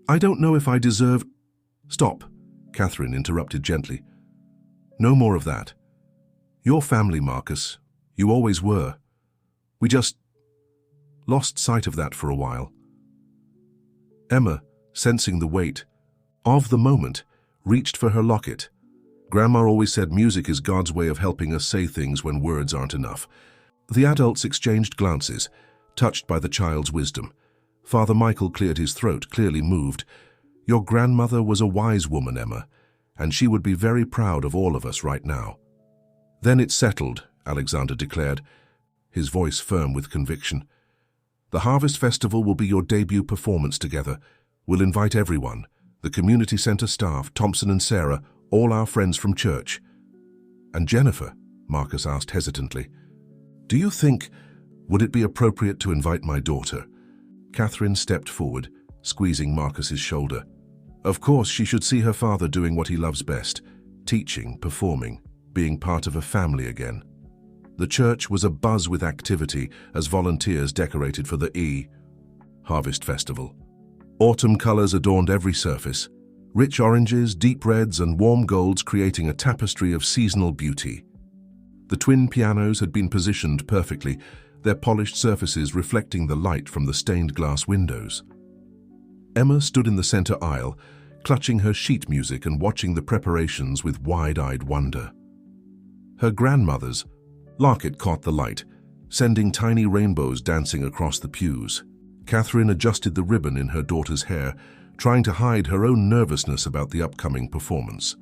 "I don't know if I deserve—" "Stop," Catherine interrupted gently. "No more of that. Your family, Marcus. You always were. We just lost sight of that for a while." Emma, sensing the weight of the moment, reached for her locket. "Grandma always said music is God's way of helping us say things when words aren't enough." The adults exchanged glances, touched by the child's wisdom. Father Michael cleared his throat, clearly moved. Your grandmother was a wise woman, Emma, and she would be very proud of all of us right now. Then it's settled, Alexander declared, his voice firm with conviction. The Harvest Festival will be your debut performance together. We'll invite everyone, the community center staff, Thompson and Sarah, all our friends from church. And Jennifer, Marcus asked hesitantly, do you think, would it be appropriate to invite my daughter? Catherine stepped forward, squeezing Marcus's shoulder. Of course, she should see her father doing what he loves best, teaching, performing, being part of a family again. The church was abuzz with activity as volunteers decorated for the Harvest Festival. Autumn colors adorned every surface, rich oranges, deep reds, and warm golds creating a tapestry of seasonal beauty. The twin pianos had been positioned perfectly, their polished surfaces reflecting the light from the stained glass windows. Emma stood in the center aisle, clutching her sheet music and watching the preparations with wide-eyed wonder. Her grandmother's locket caught the light, sending tiny rainbows dancing across the pews. Catherine adjusted the ribbon in her daughter's hair, trying to hide her own nervousness about the upcoming performance.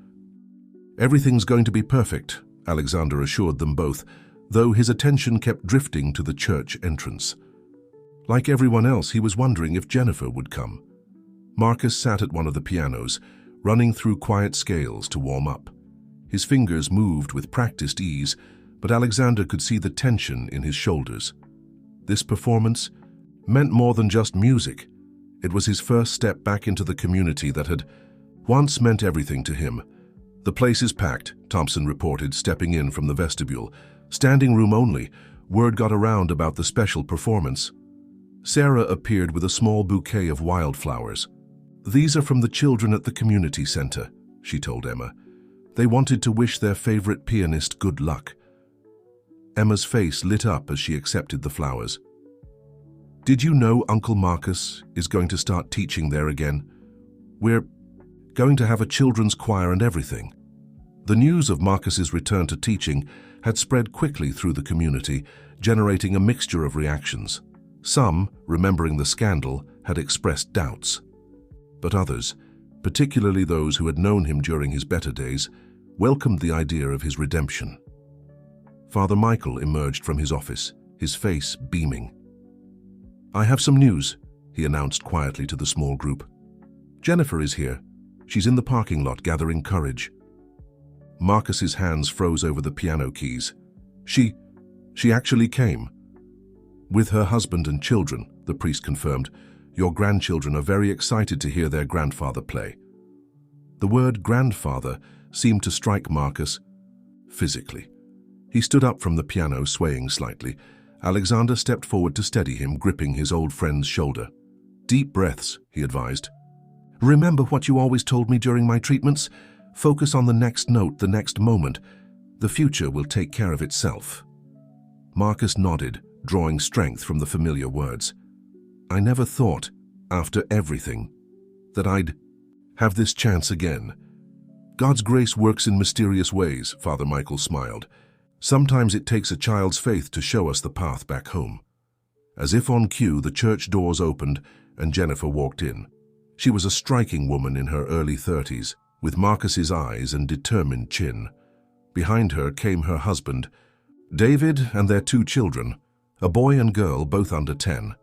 Everything's going to be perfect, Alexander assured them both, though his attention kept drifting to the church entrance. Like everyone else, he was wondering if Jennifer would come. Marcus sat at one of the pianos, running through quiet scales to warm up. His fingers moved with practiced ease, but Alexander could see the tension in his shoulders. This performance meant more than just music. It was his first step back into the community that had once meant everything to him. The place is packed, Thompson reported, stepping in from the vestibule. Standing room only. Word got around about the special performance. Sarah appeared with a small bouquet of wildflowers. These are from the children at the community center, she told Emma. They wanted to wish their favorite pianist good luck. Emma's face lit up as she accepted the flowers. Did you know Uncle Marcus is going to start teaching there again? We're going to have a children's choir and everything. The news of Marcus's return to teaching had spread quickly through the community, generating a mixture of reactions. Some, remembering the scandal, had expressed doubts. But others, particularly those who had known him during his better days, welcomed the idea of his redemption. Father Michael emerged from his office, his face beaming. I have some news, he announced quietly to the small group. Jennifer is here. She's in the parking lot gathering courage. Marcus's hands froze over the piano keys. She actually came. With her husband and children, the priest confirmed. Your grandchildren are very excited to hear their grandfather play. The word grandfather seemed to strike Marcus physically. He stood up from the piano, swaying slightly. Alexander stepped forward to steady him, gripping his old friend's shoulder. Deep breaths, he advised. Remember what you always told me during my treatments? Focus on the next note, the next moment. The future will take care of itself. Marcus nodded, drawing strength from the familiar words. I never thought, after everything, that I'd have this chance again. God's grace works in mysterious ways, Father Michael smiled. Sometimes it takes a child's faith to show us the path back home. As if on cue, the church doors opened and Jennifer walked in. She was a striking woman in her early 30s, with Marcus's eyes and determined chin. Behind her came her husband, David, and their 2 children, a boy and girl both under 10.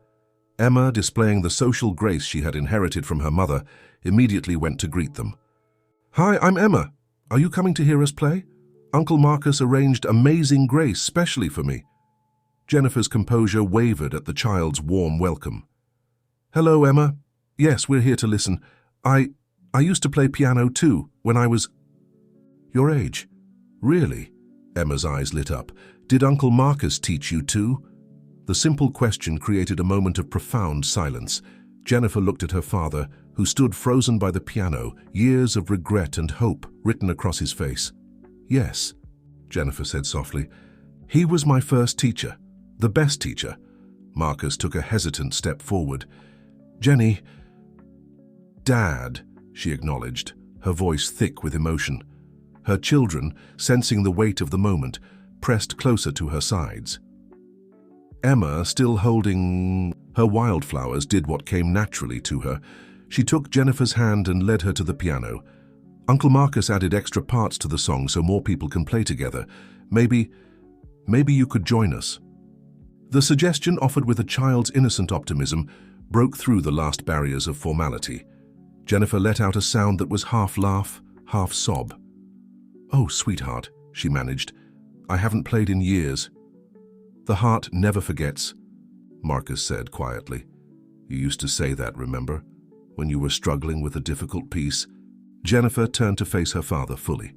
Emma, displaying the social grace she had inherited from her mother, immediately went to greet them. Hi, I'm Emma. Are you coming to hear us play? Uncle Marcus arranged Amazing Grace specially for me. Jennifer's composure wavered at the child's warm welcome. Hello, Emma. Yes, we're here to listen. I used to play piano too, when I was your age. Really? Emma's eyes lit up. Did Uncle Marcus teach you too? The simple question created a moment of profound silence. Jennifer looked at her father, who stood frozen by the piano, years of regret and hope written across his face. Yes, Jennifer said softly. He was my first teacher, the best teacher. Marcus took a hesitant step forward. Jenny, Dad, she acknowledged, her voice thick with emotion. Her children, sensing the weight of the moment, pressed closer to her sides. Emma, still holding her wildflowers, did what came naturally to her. She took Jennifer's hand and led her to the piano. Uncle Marcus added extra parts to the song so more people can play together. Maybe you could join us. The suggestion, offered with a child's innocent optimism, broke through the last barriers of formality. Jennifer let out a sound that was half laugh, half sob. "Oh, sweetheart," she managed. "I haven't played in years." "The heart never forgets," Marcus said quietly. "You used to say that, remember? When you were struggling with a difficult piece." Jennifer turned to face her father fully.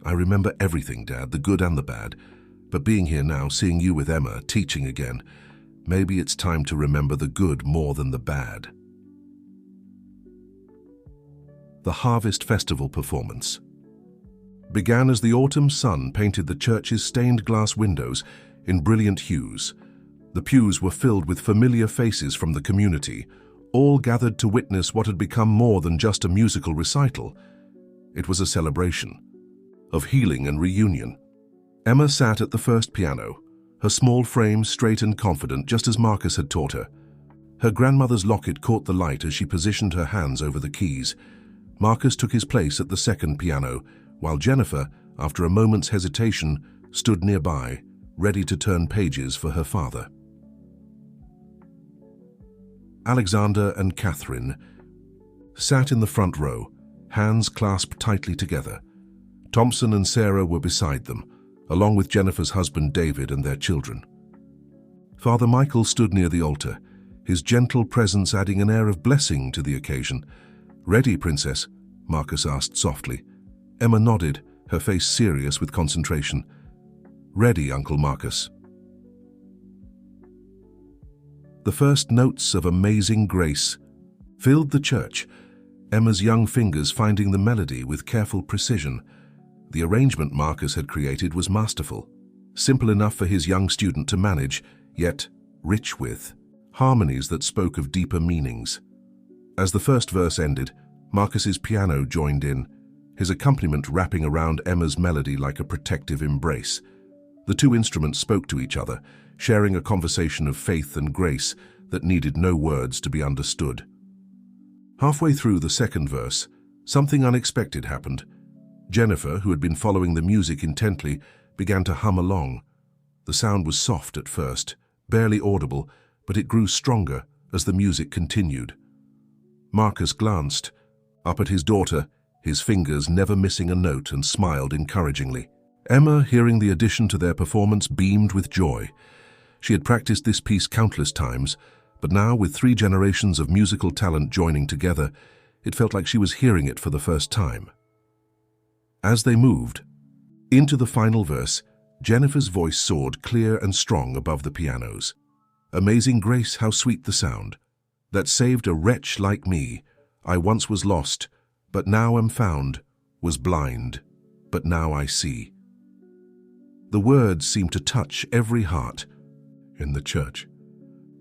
"I remember everything, Dad, the good and the bad. But being here now, seeing you with Emma, teaching again, maybe it's time to remember the good more than the bad." The Harvest Festival performance began as the autumn sun painted the church's stained glass windows in brilliant hues. The pews were filled with familiar faces from the community, all gathered to witness what had become more than just a musical recital. It was a celebration of healing and reunion. Emma sat at the first piano, her small frame straight and confident, just as Marcus had taught her. Her grandmother's locket caught the light as she positioned her hands over the keys. Marcus took his place at the second piano, while Jennifer, after a moment's hesitation, stood nearby, ready to turn pages for her father. Alexander and Catherine sat in the front row, hands clasped tightly together. Thompson and Sarah were beside them, along with Jennifer's husband David and their children. Father Michael stood near the altar, his gentle presence adding an air of blessing to the occasion. "Ready, Princess?" Marcus asked softly. Emma nodded, her face serious with concentration. "Ready, Uncle Marcus." The first notes of Amazing Grace filled the church, Emma's young fingers finding the melody with careful precision. The arrangement Marcus had created was masterful, simple enough for his young student to manage, yet rich with harmonies that spoke of deeper meanings. As the first verse ended, Marcus's piano joined in, his accompaniment wrapping around Emma's melody like a protective embrace. The two instruments spoke to each other, sharing a conversation of faith and grace that needed no words to be understood. Halfway through the second verse, something unexpected happened. Jennifer, who had been following the music intently, began to hum along. The sound was soft at first, barely audible, but it grew stronger as the music continued. Marcus glanced up at his daughter, his fingers never missing a note, and smiled encouragingly. Emma, hearing the addition to their performance, beamed with joy. She had practiced this piece countless times, but now, with 3 generations of musical talent joining together, it felt like she was hearing it for the first time. As they moved into the final verse, Jennifer's voice soared clear and strong above the pianos. "Amazing grace, how sweet the sound, that saved a wretch like me. I once was lost, but now am found, was blind, but now I see." The words seemed to touch every heart in the church.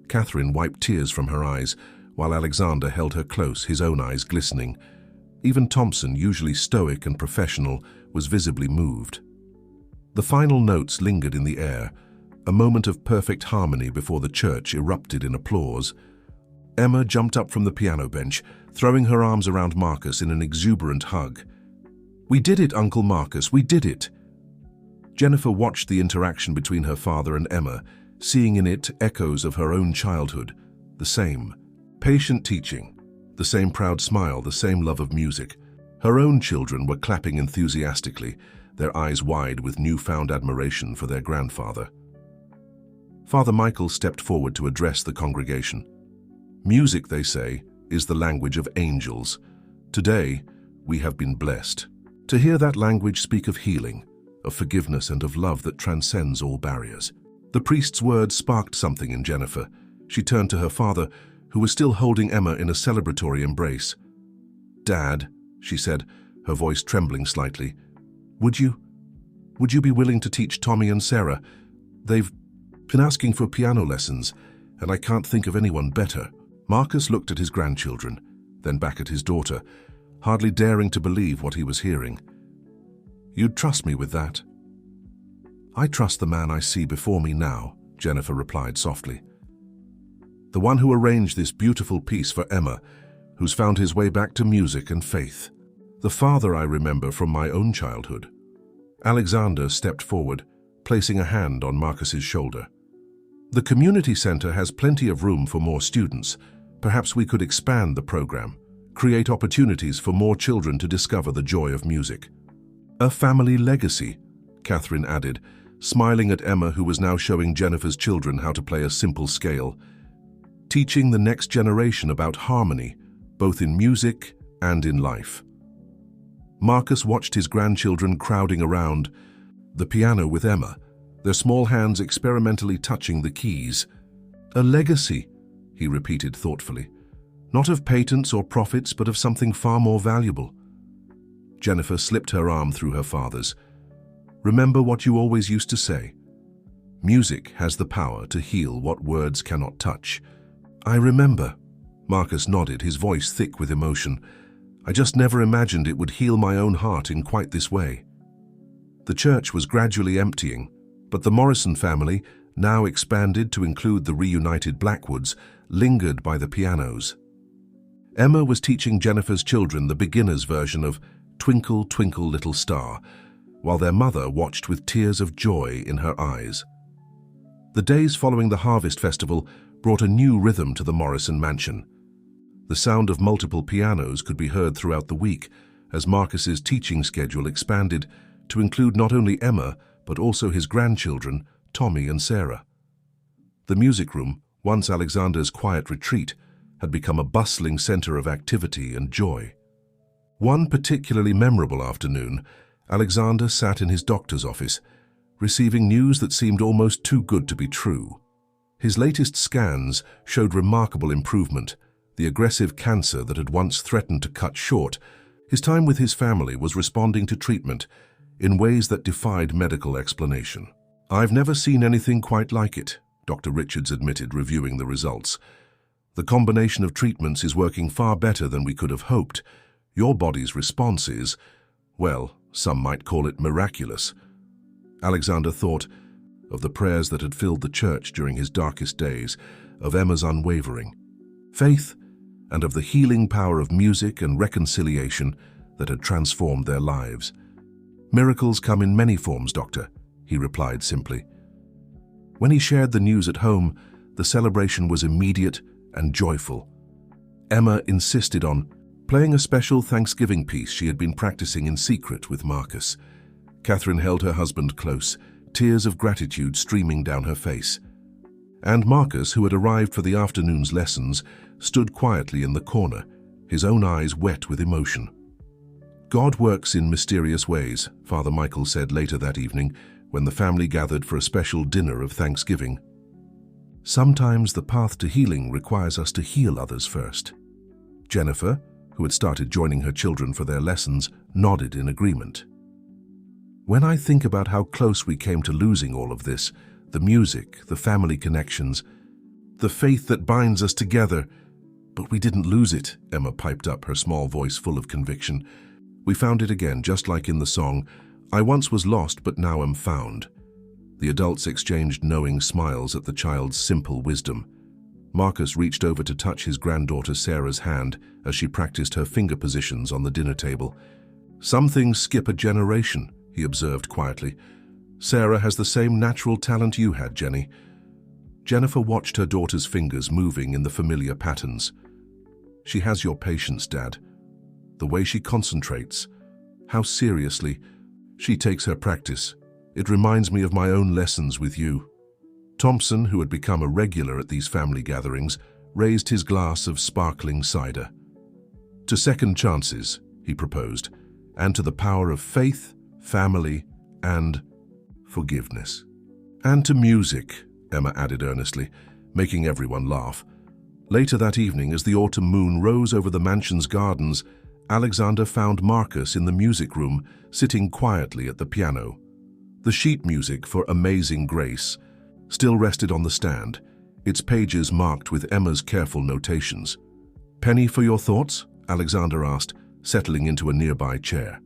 Catherine wiped tears from her eyes, while Alexander held her close, his own eyes glistening. Even Thompson, usually stoic and professional, was visibly moved. The final notes lingered in the air, a moment of perfect harmony before the church erupted in applause. Emma jumped up from the piano bench, throwing her arms around Marcus in an exuberant hug. "We did it, Uncle Marcus, we did it!" Jennifer watched the interaction between her father and Emma, seeing in it echoes of her own childhood, the same patient teaching, the same proud smile, the same love of music. Her own children were clapping enthusiastically, their eyes wide with newfound admiration for their grandfather. Father Michael stepped forward to address the congregation. "Music, they say, is the language of angels. Today, we have been blessed to hear that language speak of healing, of forgiveness, and of love that transcends all barriers." The priest's words sparked something in Jennifer. She turned to her father, who was still holding Emma in a celebratory embrace. "Dad," she said, her voice trembling slightly, Would you be willing to teach Tommy and Sarah? They've been asking for piano lessons, and I can't think of anyone better." Marcus looked at his grandchildren, then back at his daughter, hardly daring to believe what he was hearing. "You'd trust me with that?" "I trust the man I see before me now," Jennifer replied softly. "The one who arranged this beautiful piece for Emma, who's found his way back to music and faith. The father I remember from my own childhood. Alexander stepped forward, placing a hand on Marcus's shoulder. The community center has plenty of room for more students. Perhaps we could expand the program, create opportunities for more children to discover the joy of music. A family legacy, Catherine added, smiling at Emma, who was now showing Jennifer's children how to play a simple scale, teaching the next generation about harmony, both in music and in life. Marcus watched his grandchildren crowding around the piano with Emma, their small hands experimentally touching the keys. A legacy, he repeated thoughtfully, not of patents or profits, but of something far more valuable. Jennifer slipped her arm through her father's. Remember what you always used to say. Music has the power to heal what words cannot touch. I remember. Marcus nodded, his voice thick with emotion. I just never imagined it would heal my own heart in quite this way. The church was gradually emptying, but the Morrison family, now expanded to include the reunited Blackwoods, lingered by the pianos. Emma was teaching Jennifer's children the beginner's version of Twinkle, Twinkle, Little Star, while their mother watched with tears of joy in her eyes. The days following the Harvest Festival brought a new rhythm to the Morrison mansion. The sound of multiple pianos could be heard throughout the week as Marcus's teaching schedule expanded to include not only Emma, but also his grandchildren, Tommy and Sarah. The music room, once Alexander's quiet retreat, had become a bustling center of activity and joy. One particularly memorable afternoon, Alexander sat in his doctor's office, receiving news that seemed almost too good to be true. His latest scans showed remarkable improvement. The aggressive cancer that had once threatened to cut short his time with his family was responding to treatment in ways that defied medical explanation. I've never seen anything quite like it, Dr. Richards admitted, reviewing the results. The combination of treatments is working far better than we could have hoped. Your body's response is, well, some might call it miraculous. Alexander thought of the prayers that had filled the church during his darkest days, of Emma's unwavering faith, and of the healing power of music and reconciliation that had transformed their lives. Miracles come in many forms, Doctor, he replied simply. When he shared the news at home, the celebration was immediate and joyful. Emma insisted on playing a special Thanksgiving piece she had been practicing in secret with Marcus. Catherine held her husband close, tears of gratitude streaming down her face. And Marcus, who had arrived for the afternoon's lessons, stood quietly in the corner, his own eyes wet with emotion. God works in mysterious ways, Father Michael said later that evening when the family gathered for a special dinner of Thanksgiving. Sometimes the path to healing requires us to heal others first. Jennifer, who had started joining her children for their lessons, nodded in agreement. When I think about how close we came to losing all of this, the music, the family connections, the faith that binds us together, but we didn't lose it, Emma piped up, her small voice full of conviction. We found it again, just like in the song, I once was lost but now am found. The adults exchanged knowing smiles at the child's simple wisdom. Marcus reached over to touch his granddaughter Sarah's hand as she practiced her finger positions on the dinner table. Some things skip a generation, he observed quietly. Sarah has the same natural talent you had, Jenny. Jennifer watched her daughter's fingers moving in the familiar patterns. She has your patience, Dad. The way she concentrates, how seriously she takes her practice. It reminds me of my own lessons with you. Thompson, who had become a regular at these family gatherings, raised his glass of sparkling cider. To second chances, he proposed, and to the power of faith, family, and forgiveness. And to music, Emma added earnestly, making everyone laugh. Later that evening, as the autumn moon rose over the mansion's gardens, Alexander found Marcus in the music room, sitting quietly at the piano. The sheet music for Amazing Grace still rested on the stand, its pages marked with Emma's careful notations. Penny for your thoughts? Alexander asked, settling into a nearby chair.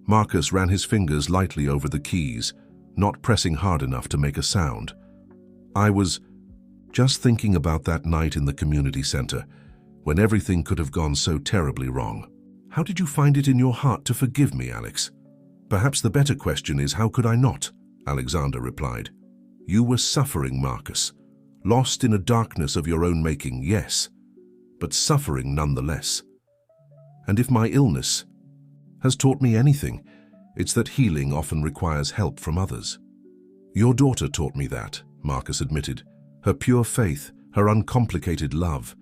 Marcus ran his fingers lightly over the keys, not pressing hard enough to make a sound. I was just thinking about that night in the community center, when everything could have gone so terribly wrong. How did you find it in your heart to forgive me, Alex? Perhaps the better question is, how could I not? Alexander replied. You were suffering, Marcus. Lost in a darkness of your own making, yes, but suffering nonetheless. And if my illness has taught me anything, it's that healing often requires help from others. Your daughter taught me that, Marcus admitted. Her pure faith, her uncomplicated love.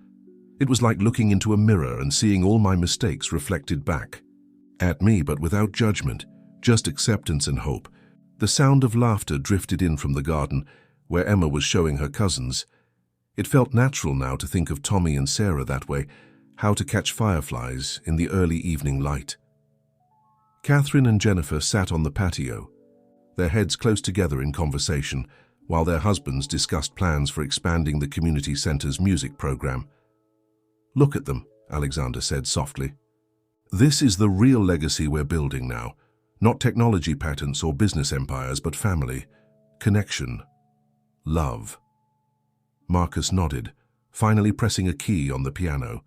It was like looking into a mirror and seeing all my mistakes reflected back at me, but without judgment, just acceptance and hope. The sound of laughter drifted in from the garden, where Emma was showing her cousins. It felt natural now to think of Tommy and Sarah that way, how to catch fireflies in the early evening light. Catherine and Jennifer sat on the patio, their heads close together in conversation, while their husbands discussed plans for expanding the community center's music program. Look at them, Alexander said softly. This is the real legacy we're building now. Not technology patents or business empires, but family, connection, love. Marcus nodded, finally pressing a key on the piano.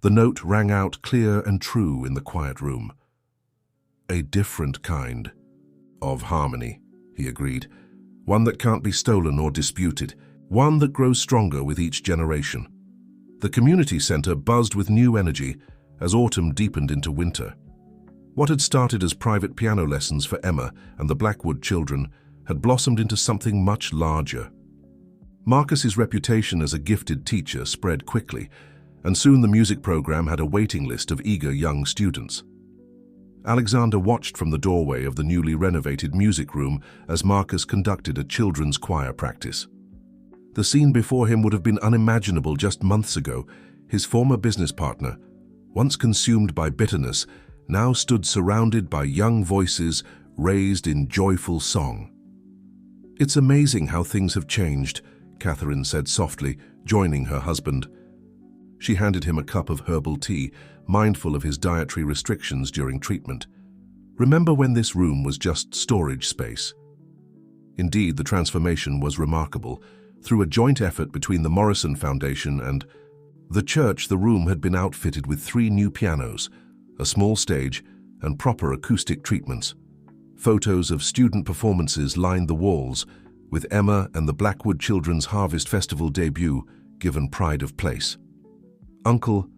The note rang out clear and true in the quiet room. A different kind of harmony, he agreed. One that can't be stolen or disputed. One that grows stronger with each generation. The community center buzzed with new energy as autumn deepened into winter. What had started as private piano lessons for Emma and the Blackwood children had blossomed into something much larger. Marcus's reputation as a gifted teacher spread quickly, and soon the music program had a waiting list of eager young students. Alexander watched from the doorway of the newly renovated music room as Marcus conducted a children's choir practice. The scene before him would have been unimaginable just months ago. His former business partner, once consumed by bitterness, now stood surrounded by young voices raised in joyful song. It's amazing how things have changed, Catherine said softly, joining her husband. She handed him a cup of herbal tea, mindful of his dietary restrictions during treatment. Remember when this room was just storage space? Indeed, the transformation was remarkable. Through a joint effort between the Morrison Foundation and the church, the room had been outfitted with 3 new pianos, a small stage, and proper acoustic treatments. Photos of student performances lined the walls, with Emma and the Blackwood Children's Harvest Festival debut given pride of place. Uncle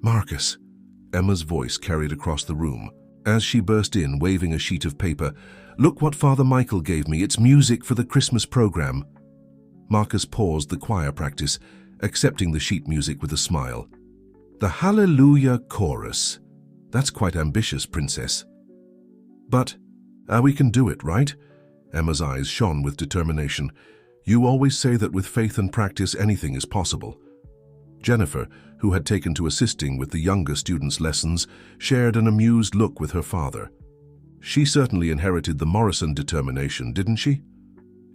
Marcus, Emma's voice carried across the room as she burst in, waving a sheet of paper. Look what Father Michael gave me. It's music for the Christmas program. Marcus paused the choir practice, accepting the sheet music with a smile. The Hallelujah Chorus. That's quite ambitious, Princess. But we can do it, right? Emma's eyes shone with determination. You always say that with faith and practice anything is possible. Jennifer, who had taken to assisting with the younger students' lessons, shared an amused look with her father. She certainly inherited the Morrison determination, didn't she?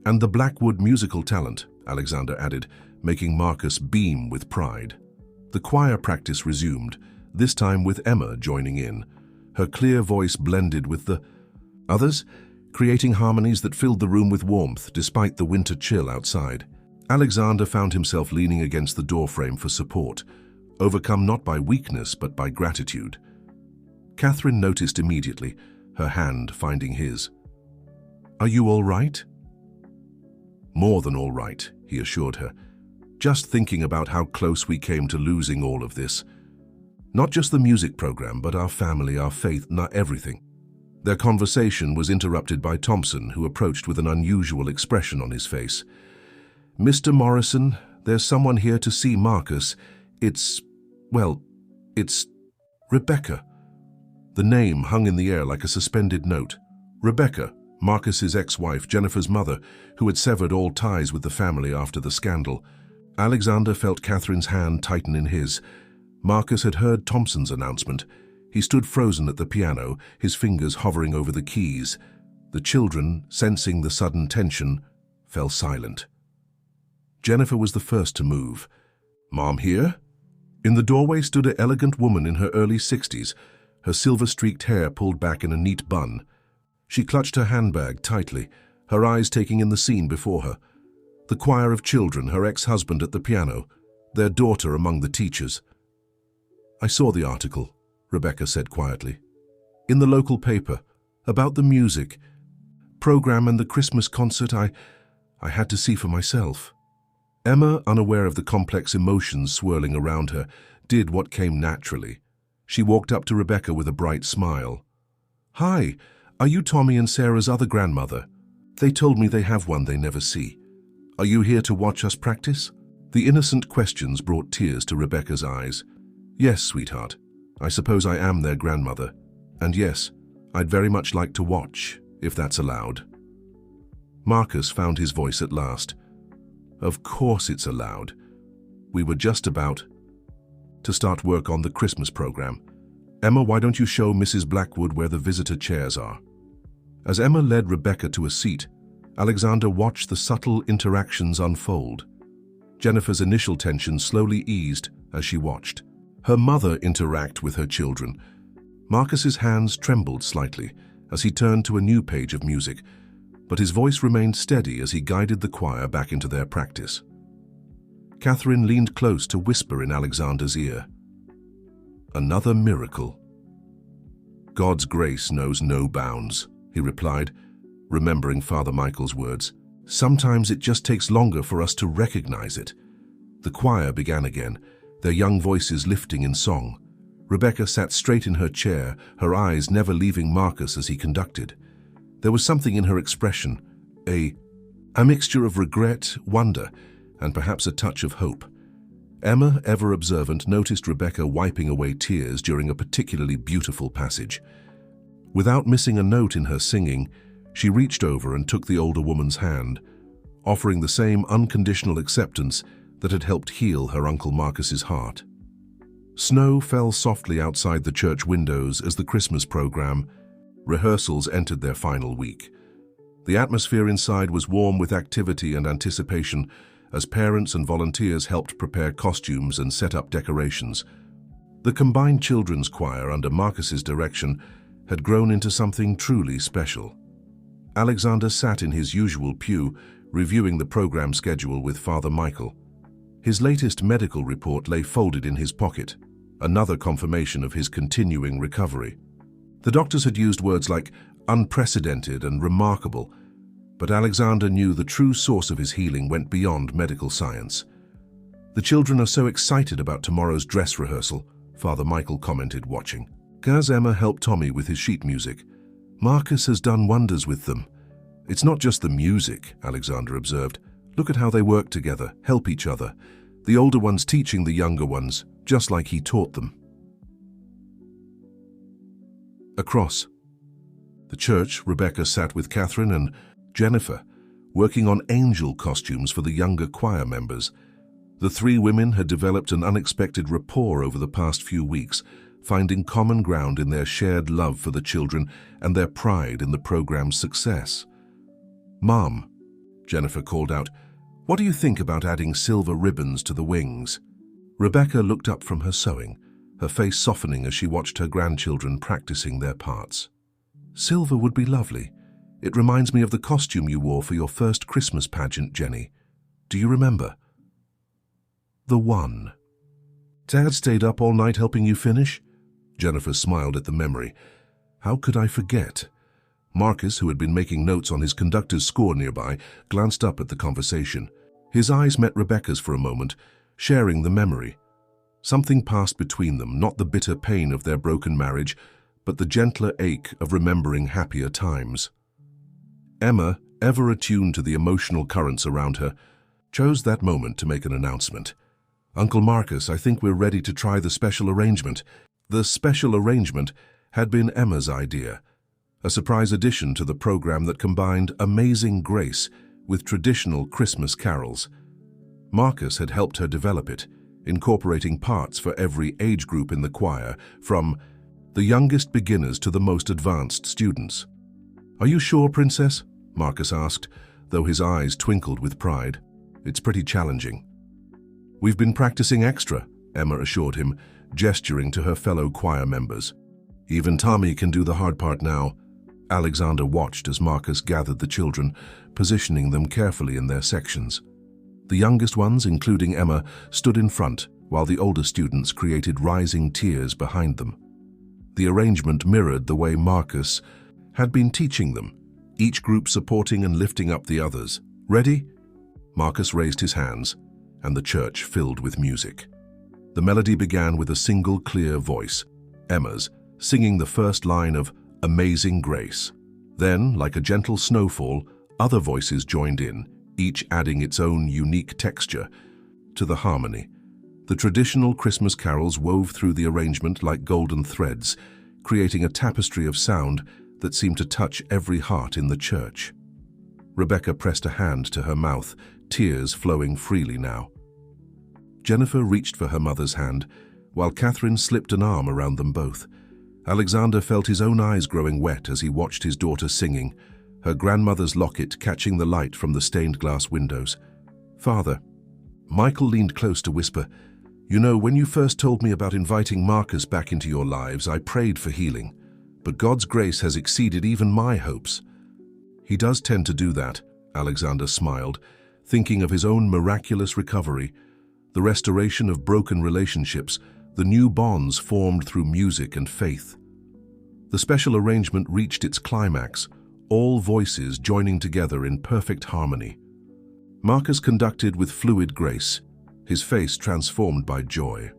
And the Blackwood musical talent, Alexander added, making Marcus beam with pride. The choir practice resumed, this time with Emma joining in. Her clear voice blended with the others, creating harmonies that filled the room with warmth despite the winter chill outside. Alexander found himself leaning against the doorframe for support, overcome not by weakness but by gratitude. Catherine noticed immediately, her hand finding his. Are you all right? More than all right, he assured her. Just thinking about how close we came to losing all of this. Not just the music program, but our family, our faith, not everything. Their conversation was interrupted by Thompson, who approached with an unusual expression on his face. Mr. Morrison, there's someone here to see Marcus. It's Rebecca. The name hung in the air like a suspended note. Rebecca, Marcus's ex-wife, Jennifer's mother, who had severed all ties with the family after the scandal. Alexander felt Catherine's hand tighten in his. Marcus had heard Thompson's announcement. He stood frozen at the piano, his fingers hovering over the keys. The children, sensing the sudden tension, fell silent. Jennifer was the first to move. Mom here? In the doorway stood an elegant woman in her early 60s, her silver-streaked hair pulled back in a neat bun. She clutched her handbag tightly, her eyes taking in the scene before her. The choir of children, her ex-husband at the piano, their daughter among the teachers. I saw the article, Rebecca said quietly. In the local paper, about the music program and the Christmas concert. I had to see for myself. Emma, unaware of the complex emotions swirling around her, did what came naturally. She walked up to Rebecca with a bright smile. "Hi, are you Tommy and Sarah's other grandmother? They told me they have one they never see. Are you here to watch us practice?" The innocent questions brought tears to Rebecca's eyes. "Yes, sweetheart. I suppose I am their grandmother. And yes, I'd very much like to watch, if that's allowed." Marcus found his voice at last. "Of course it's allowed. We were just about to start work on the Christmas program. Emma, why don't you show Mrs. Blackwood where the visitor chairs are?" As Emma led Rebecca to a seat, Alexander watched the subtle interactions unfold. Jennifer's initial tension slowly eased as she watched her mother interact with her children. Marcus's hands trembled slightly as he turned to a new page of music, but his voice remained steady as he guided the choir back into their practice. Catherine leaned close to whisper in Alexander's ear, "Another miracle." "God's grace knows no bounds," he replied, remembering Father Michael's words. "Sometimes it just takes longer for us to recognize it." The choir began again, their young voices lifting in song. Rebecca sat straight in her chair, her eyes never leaving Marcus as he conducted. There was something in her expression, a mixture of regret, wonder, and perhaps a touch of hope. Emma, ever observant, noticed Rebecca wiping away tears during a particularly beautiful passage. Without missing a note in her singing, she reached over and took the older woman's hand, offering the same unconditional acceptance that had helped heal her Uncle Marcus's heart. Snow fell softly outside the church windows as the Christmas program rehearsals entered their final week. The atmosphere inside was warm with activity and anticipation as parents and volunteers helped prepare costumes and set up decorations. The combined children's choir under Marcus's direction had grown into something truly special. Alexander sat in his usual pew, reviewing the program schedule with Father Michael. His latest medical report lay folded in his pocket, another confirmation of his continuing recovery. The doctors had used words like unprecedented and remarkable, but Alexander knew the true source of his healing went beyond medical science. "The children are so excited about tomorrow's dress rehearsal," Father Michael commented, watching. As Emma helped Tommy with his sheet music, "Marcus has done wonders with them." "It's not just the music," Alexander observed. "Look at how they work together, help each other. The older ones teaching the younger ones, just like he taught them." Across the church, Rebecca sat with Catherine and Jennifer, working on angel costumes for the younger choir members. The three women had developed an unexpected rapport over the past few weeks, finding common ground in their shared love for the children and their pride in the program's success. "Mom," Jennifer called out, "what do you think about adding silver ribbons to the wings?" Rebecca looked up from her sewing, her face softening as she watched her grandchildren practicing their parts. "Silver would be lovely. It reminds me of the costume you wore for your first Christmas pageant, Jenny. Do you remember?" "The one." "Dad stayed up all night helping you finish?" Jennifer smiled at the memory. "How could I forget?" Marcus, who had been making notes on his conductor's score nearby, glanced up at the conversation. His eyes met Rebecca's for a moment, sharing the memory. Something passed between them, not the bitter pain of their broken marriage, but the gentler ache of remembering happier times. Emma, ever attuned to the emotional currents around her, chose that moment to make an announcement. "Uncle Marcus, I think we're ready to try the special arrangement." The special arrangement had been Emma's idea, a surprise addition to the program that combined amazing grace with traditional Christmas carols. Marcus had helped her develop it, incorporating parts for every age group in the choir, from the youngest beginners to the most advanced students. "Are you sure, Princess?" Marcus asked, though his eyes twinkled with pride. "It's pretty challenging." "We've been practicing extra," Emma assured him, gesturing to her fellow choir members. "Even Tommy can do the hard part now." Alexander watched as Marcus gathered the children, positioning them carefully in their sections. The youngest ones, including Emma, stood in front, while the older students created rising tiers behind them. The arrangement mirrored the way Marcus had been teaching them, each group supporting and lifting up the others. Ready? Marcus raised his hands, and the church filled with music. The melody began with a single clear voice, Emma's, singing the first line of Amazing Grace. Then, like a gentle snowfall, other voices joined in, each adding its own unique texture to the harmony. The traditional Christmas carols wove through the arrangement like golden threads, creating a tapestry of sound that seemed to touch every heart in the church. Rebecca pressed a hand to her mouth, tears flowing freely now. Jennifer reached for her mother's hand, while Catherine slipped an arm around them both. Alexander felt his own eyes growing wet as he watched his daughter singing, her grandmother's locket catching the light from the stained glass windows. Father, Michael leaned close to whisper, "You know, when you first told me about inviting Marcus back into your lives, I prayed for healing. But God's grace has exceeded even my hopes." "He does tend to do that," Alexander smiled, thinking of his own miraculous recovery, the restoration of broken relationships, the new bonds formed through music and faith. The special arrangement reached its climax, all voices joining together in perfect harmony. Marcus conducted with fluid grace, his face transformed by joy.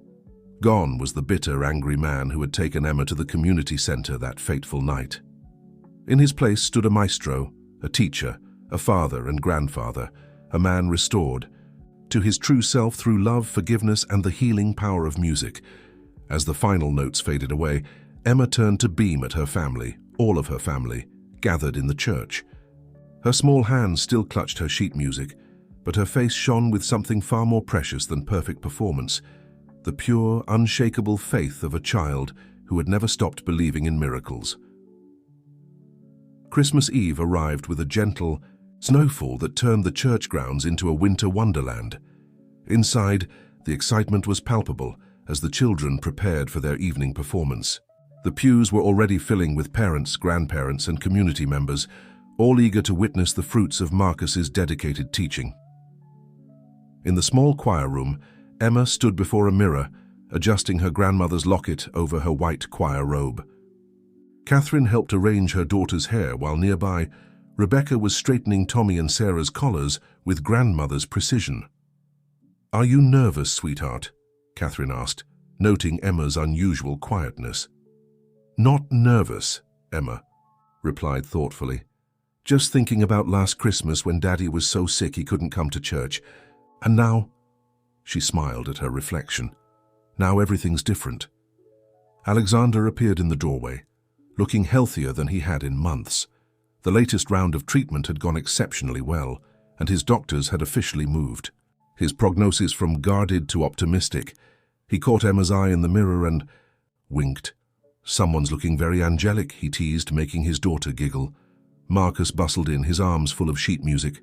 Gone was the bitter, angry man who had taken Emma to the community center that fateful night. In his place stood a maestro, a teacher, a father and grandfather, a man restored to his true self through love, forgiveness, and the healing power of music. As the final notes faded away, Emma turned to beam at her family, all of her family, gathered in the church. Her small hands still clutched her sheet music, but her face shone with something far more precious than perfect performance, the pure, unshakable faith of a child who had never stopped believing in miracles. Christmas Eve arrived with a gentle snowfall that turned the church grounds into a winter wonderland. Inside, the excitement was palpable as the children prepared for their evening performance. The pews were already filling with parents, grandparents, and community members, all eager to witness the fruits of Marcus's dedicated teaching. In the small choir room, Emma stood before a mirror, adjusting her grandmother's locket over her white choir robe. Catherine helped arrange her daughter's hair, while nearby, Rebecca was straightening Tommy and Sarah's collars with grandmother's precision. "Are you nervous, sweetheart?" Catherine asked, noting Emma's unusual quietness. "Not nervous," Emma replied thoughtfully. "Just thinking about last Christmas when Daddy was so sick he couldn't come to church. And now," she smiled at her reflection, "now everything's different." Alexander appeared in the doorway, looking healthier than he had in months. The latest round of treatment had gone exceptionally well, and his doctors had officially moved. His prognosis from guarded to optimistic. He caught Emma's eye in the mirror and winked. "Someone's looking very angelic," he teased, making his daughter giggle. Marcus bustled in, his arms full of sheet music.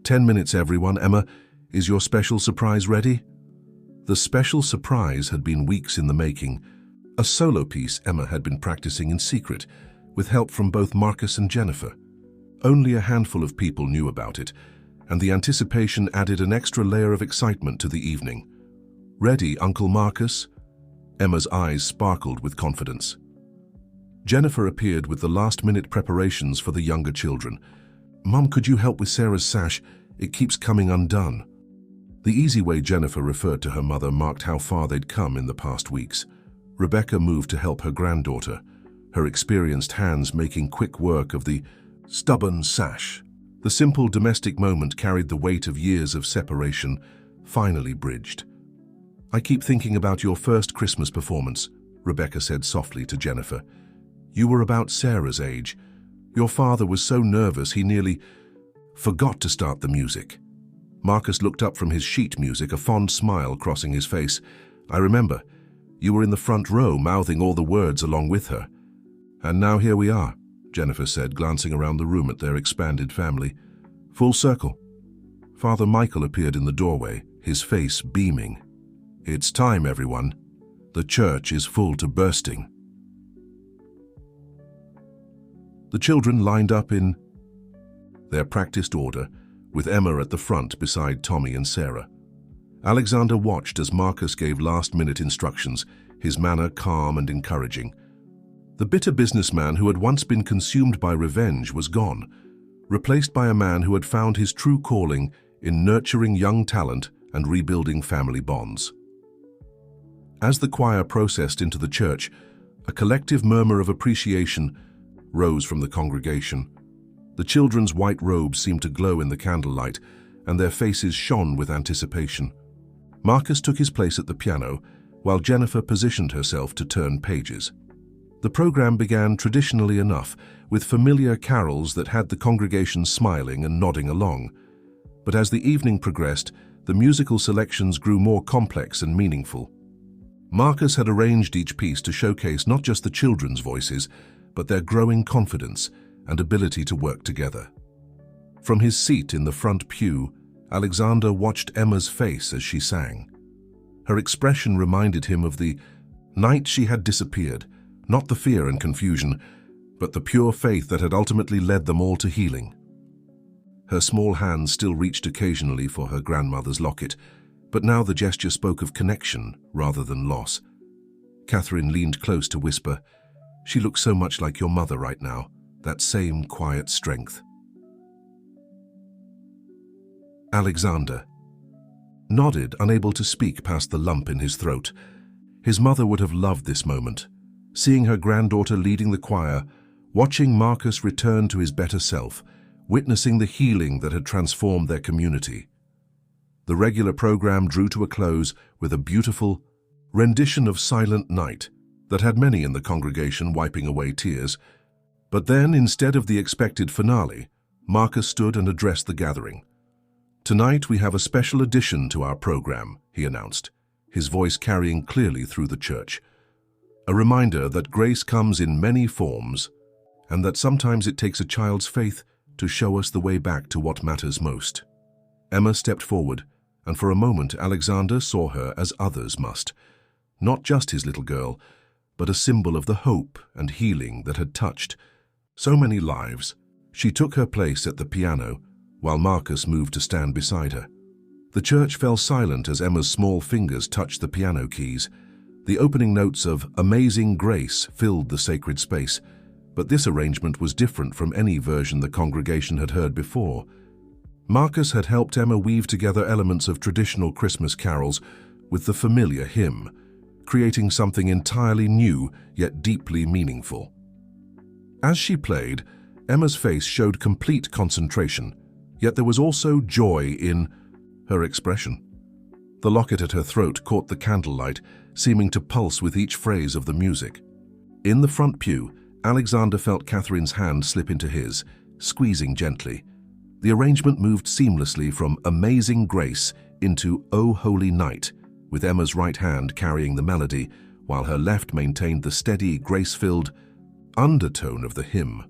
10 minutes, everyone. Emma, is your special surprise ready?" The special surprise had been weeks in the making, a solo piece Emma had been practicing in secret, with help from both Marcus and Jennifer. Only a handful of people knew about it, and the anticipation added an extra layer of excitement to the evening. "Ready, Uncle Marcus?" Emma's eyes sparkled with confidence. Jennifer appeared with the last-minute preparations for the younger children. "Mum, could you help with Sarah's sash? It keeps coming undone." The easy way Jennifer referred to her mother marked how far they'd come in the past weeks. Rebecca moved to help her granddaughter, her experienced hands making quick work of the stubborn sash. The simple domestic moment carried the weight of years of separation, finally bridged. "I keep thinking about your first Christmas performance," Rebecca said softly to Jennifer. "You were about Sarah's age. Your father was so nervous he nearly forgot to start the music." Marcus looked up from his sheet music, a fond smile crossing his face. "I remember. You were in the front row, mouthing all the words along with her." "And now here we are," Jennifer said, glancing around the room at their expanded family. "Full circle." Father Michael appeared in the doorway, his face beaming. "It's time, everyone. The church is full to bursting." The children lined up in their practiced order, with Emma at the front beside Tommy and Sarah. Alexander watched as Marcus gave last-minute instructions, his manner calm and encouraging. The bitter businessman who had once been consumed by revenge was gone, replaced by a man who had found his true calling in nurturing young talent and rebuilding family bonds. As the choir processed into the church, a collective murmur of appreciation rose from the congregation. The children's white robes seemed to glow in the candlelight, and their faces shone with anticipation. Marcus took his place at the piano, while Jennifer positioned herself to turn pages. The program began traditionally enough, with familiar carols that had the congregation smiling and nodding along. But as the evening progressed, the musical selections grew more complex and meaningful. Marcus had arranged each piece to showcase not just the children's voices, but their growing confidence and ability to work together. From his seat in the front pew, Alexander watched Emma's face as she sang. Her expression reminded him of the night she had disappeared, not the fear and confusion, but the pure faith that had ultimately led them all to healing. Her small hands still reached occasionally for her grandmother's locket, but now the gesture spoke of connection rather than loss. Catherine leaned close to whisper, "She looks so much like your mother right now, that same quiet strength." Alexander nodded, unable to speak past the lump in his throat. His mother would have loved this moment, seeing her granddaughter leading the choir, watching Marcus return to his better self, witnessing the healing that had transformed their community. The regular program drew to a close with a beautiful rendition of Silent Night that had many in the congregation wiping away tears. But then, instead of the expected finale, Marcus stood and addressed the gathering. "Tonight we have a special addition to our program," he announced, his voice carrying clearly through the church. "A reminder that grace comes in many forms, and that sometimes it takes a child's faith to show us the way back to what matters most." Emma stepped forward, and for a moment Alexander saw her as others must. Not just his little girl, but a symbol of the hope and healing that had touched so many lives. She took her place at the piano, while Marcus moved to stand beside her. The church fell silent as Emma's small fingers touched the piano keys. The opening notes of Amazing Grace filled the sacred space, but this arrangement was different from any version the congregation had heard before. Marcus had helped Emma weave together elements of traditional Christmas carols with the familiar hymn, creating something entirely new yet deeply meaningful. As she played, Emma's face showed complete concentration, yet there was also joy in her expression. The locket at her throat caught the candlelight, seeming to pulse with each phrase of the music. In the front pew, Alexander felt Catherine's hand slip into his, squeezing gently. The arrangement moved seamlessly from Amazing Grace into O Holy Night, with Emma's right hand carrying the melody, while her left maintained the steady, grace-filled undertone of the hymn.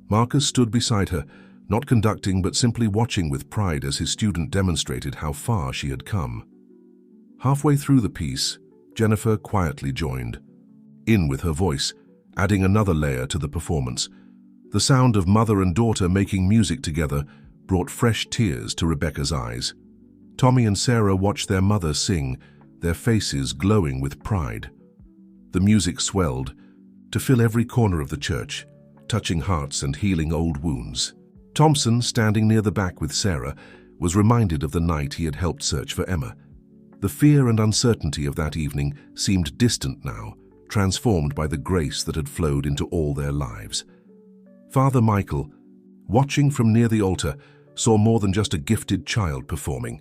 Marcus stood beside her, not conducting but simply watching with pride as his student demonstrated how far she had come. Halfway through the piece, Jennifer quietly joined in with her voice, adding another layer to the performance. The sound of mother and daughter making music together brought fresh tears to Rebecca's eyes. Tommy and Sarah watched their mother sing, their faces glowing with pride. The music swelled to fill every corner of the church, touching hearts and healing old wounds. Thompson, standing near the back with Sarah, was reminded of the night he had helped search for Emma. The fear and uncertainty of that evening seemed distant now, transformed by the grace that had flowed into all their lives. Father Michael, watching from near the altar, saw more than just a gifted child performing.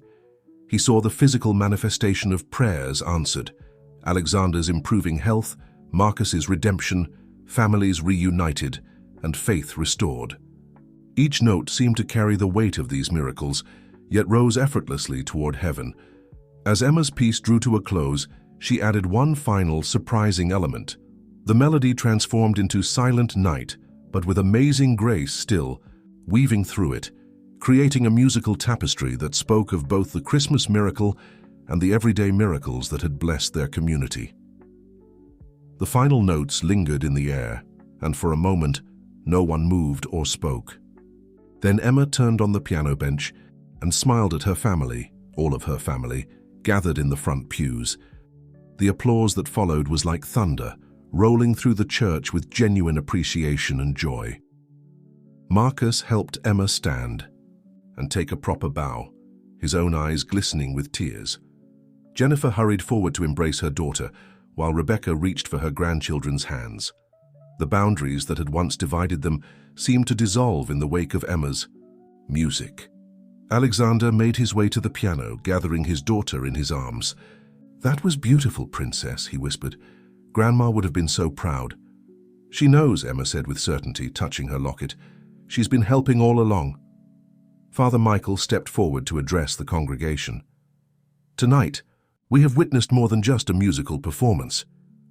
He saw the physical manifestation of prayers answered, Alexander's improving health, Marcus's redemption, families reunited, and faith restored. Each note seemed to carry the weight of these miracles, yet rose effortlessly toward heaven. As Emma's piece drew to a close, she added one final surprising element. The melody transformed into Silent Night, but with amazing grace still, weaving through it, creating a musical tapestry that spoke of both the Christmas miracle and the everyday miracles that had blessed their community. The final notes lingered in the air, and for a moment, no one moved or spoke. Then Emma turned on the piano bench and smiled at her family, all of her family, gathered in the front pews. The applause that followed was like thunder, rolling through the church with genuine appreciation and joy. Marcus helped Emma stand and take a proper bow, his own eyes glistening with tears. Jennifer hurried forward to embrace her daughter, while Rebecca reached for her grandchildren's hands. The boundaries that had once divided them seemed to dissolve in the wake of Emma's music. Alexander made his way to the piano, gathering his daughter in his arms. "That was beautiful, Princess," he whispered. "Grandma would have been so proud." "She knows," Emma said with certainty, touching her locket. "She's been helping all along." Father Michael stepped forward to address the congregation. "Tonight, we have witnessed more than just a musical performance.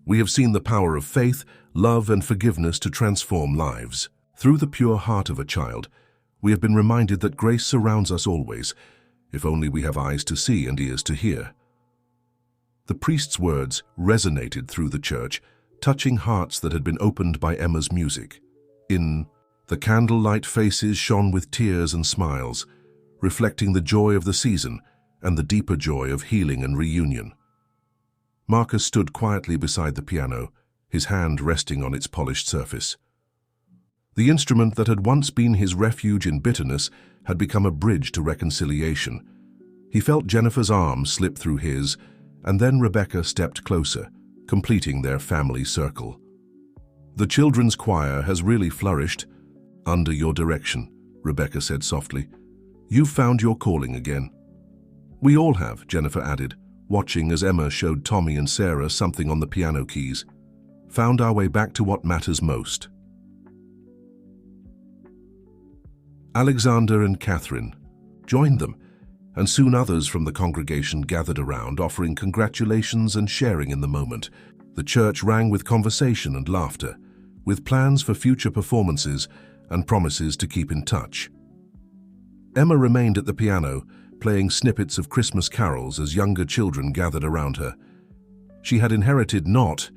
We have seen the power of faith, love, and forgiveness to transform lives. Through the pure heart of a child, we have been reminded that grace surrounds us always, if only we have eyes to see and ears to hear." The priest's words resonated through the church, touching hearts that had been opened by Emma's music. In the candlelight faces shone with tears and smiles, reflecting the joy of the season and the deeper joy of healing and reunion. Marcus stood quietly beside the piano, his hand resting on its polished surface. The instrument that had once been his refuge in bitterness had become a bridge to reconciliation. He felt Jennifer's arm slip through his, and then Rebecca stepped closer, completing their family circle. "The children's choir has really flourished under your direction," Rebecca said softly. "You've found your calling again." "We all have," Jennifer added, watching as Emma showed Tommy and Sarah something on the piano keys. "Found our way back to what matters most." Alexander and Catherine joined them, and soon others from the congregation gathered around, offering congratulations and sharing in the moment. The church rang with conversation and laughter, with plans for future performances and promises to keep in touch. Emma remained at the piano, playing snippets of Christmas carols as younger children gathered around her. She had inherited not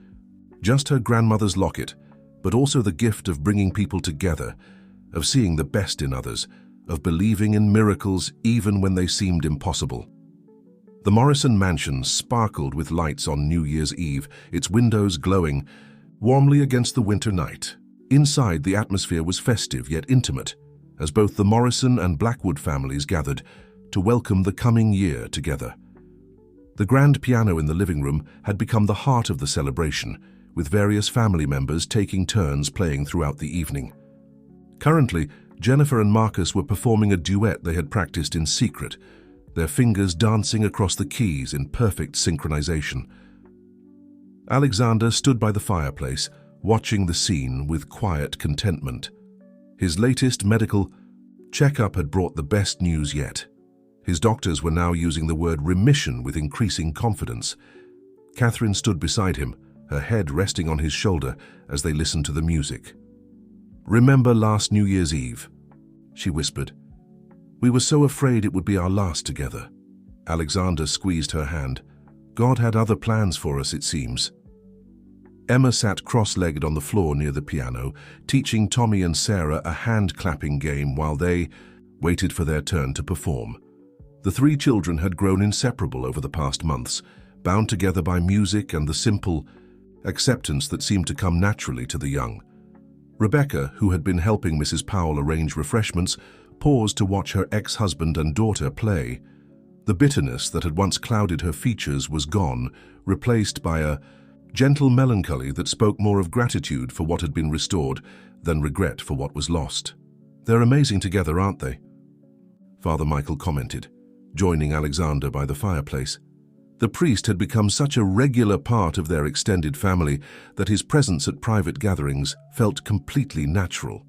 just her grandmother's locket, but also the gift of bringing people together, of seeing the best in others, of believing in miracles even when they seemed impossible. The Morrison mansion sparkled with lights on New Year's Eve, its windows glowing warmly against the winter night. Inside, the atmosphere was festive yet intimate, as both the Morrison and Blackwood families gathered to welcome the coming year together. The grand piano in the living room had become the heart of the celebration, with various family members taking turns playing throughout the evening. Currently, Jennifer and Marcus were performing a duet they had practiced in secret, their fingers dancing across the keys in perfect synchronization. Alexander stood by the fireplace, watching the scene with quiet contentment. His latest medical checkup had brought the best news yet. His doctors were now using the word remission with increasing confidence. Catherine stood beside him, her head resting on his shoulder as they listened to the music. "Remember last New Year's Eve?" she whispered. "We were so afraid it would be our last together." Alexander squeezed her hand. "God had other plans for us, it seems." Emma sat cross-legged on the floor near the piano, teaching Tommy and Sarah a hand-clapping game while they waited for their turn to perform. The three children had grown inseparable over the past months, bound together by music and the simple acceptance that seemed to come naturally to the young. Rebecca, who had been helping Mrs. Powell arrange refreshments, paused to watch her ex-husband and daughter play. The bitterness that had once clouded her features was gone, replaced by a gentle melancholy that spoke more of gratitude for what had been restored than regret for what was lost. "They're amazing together, aren't they?" Father Michael commented, joining Alexander by the fireplace. The priest had become such a regular part of their extended family that his presence at private gatherings felt completely natural.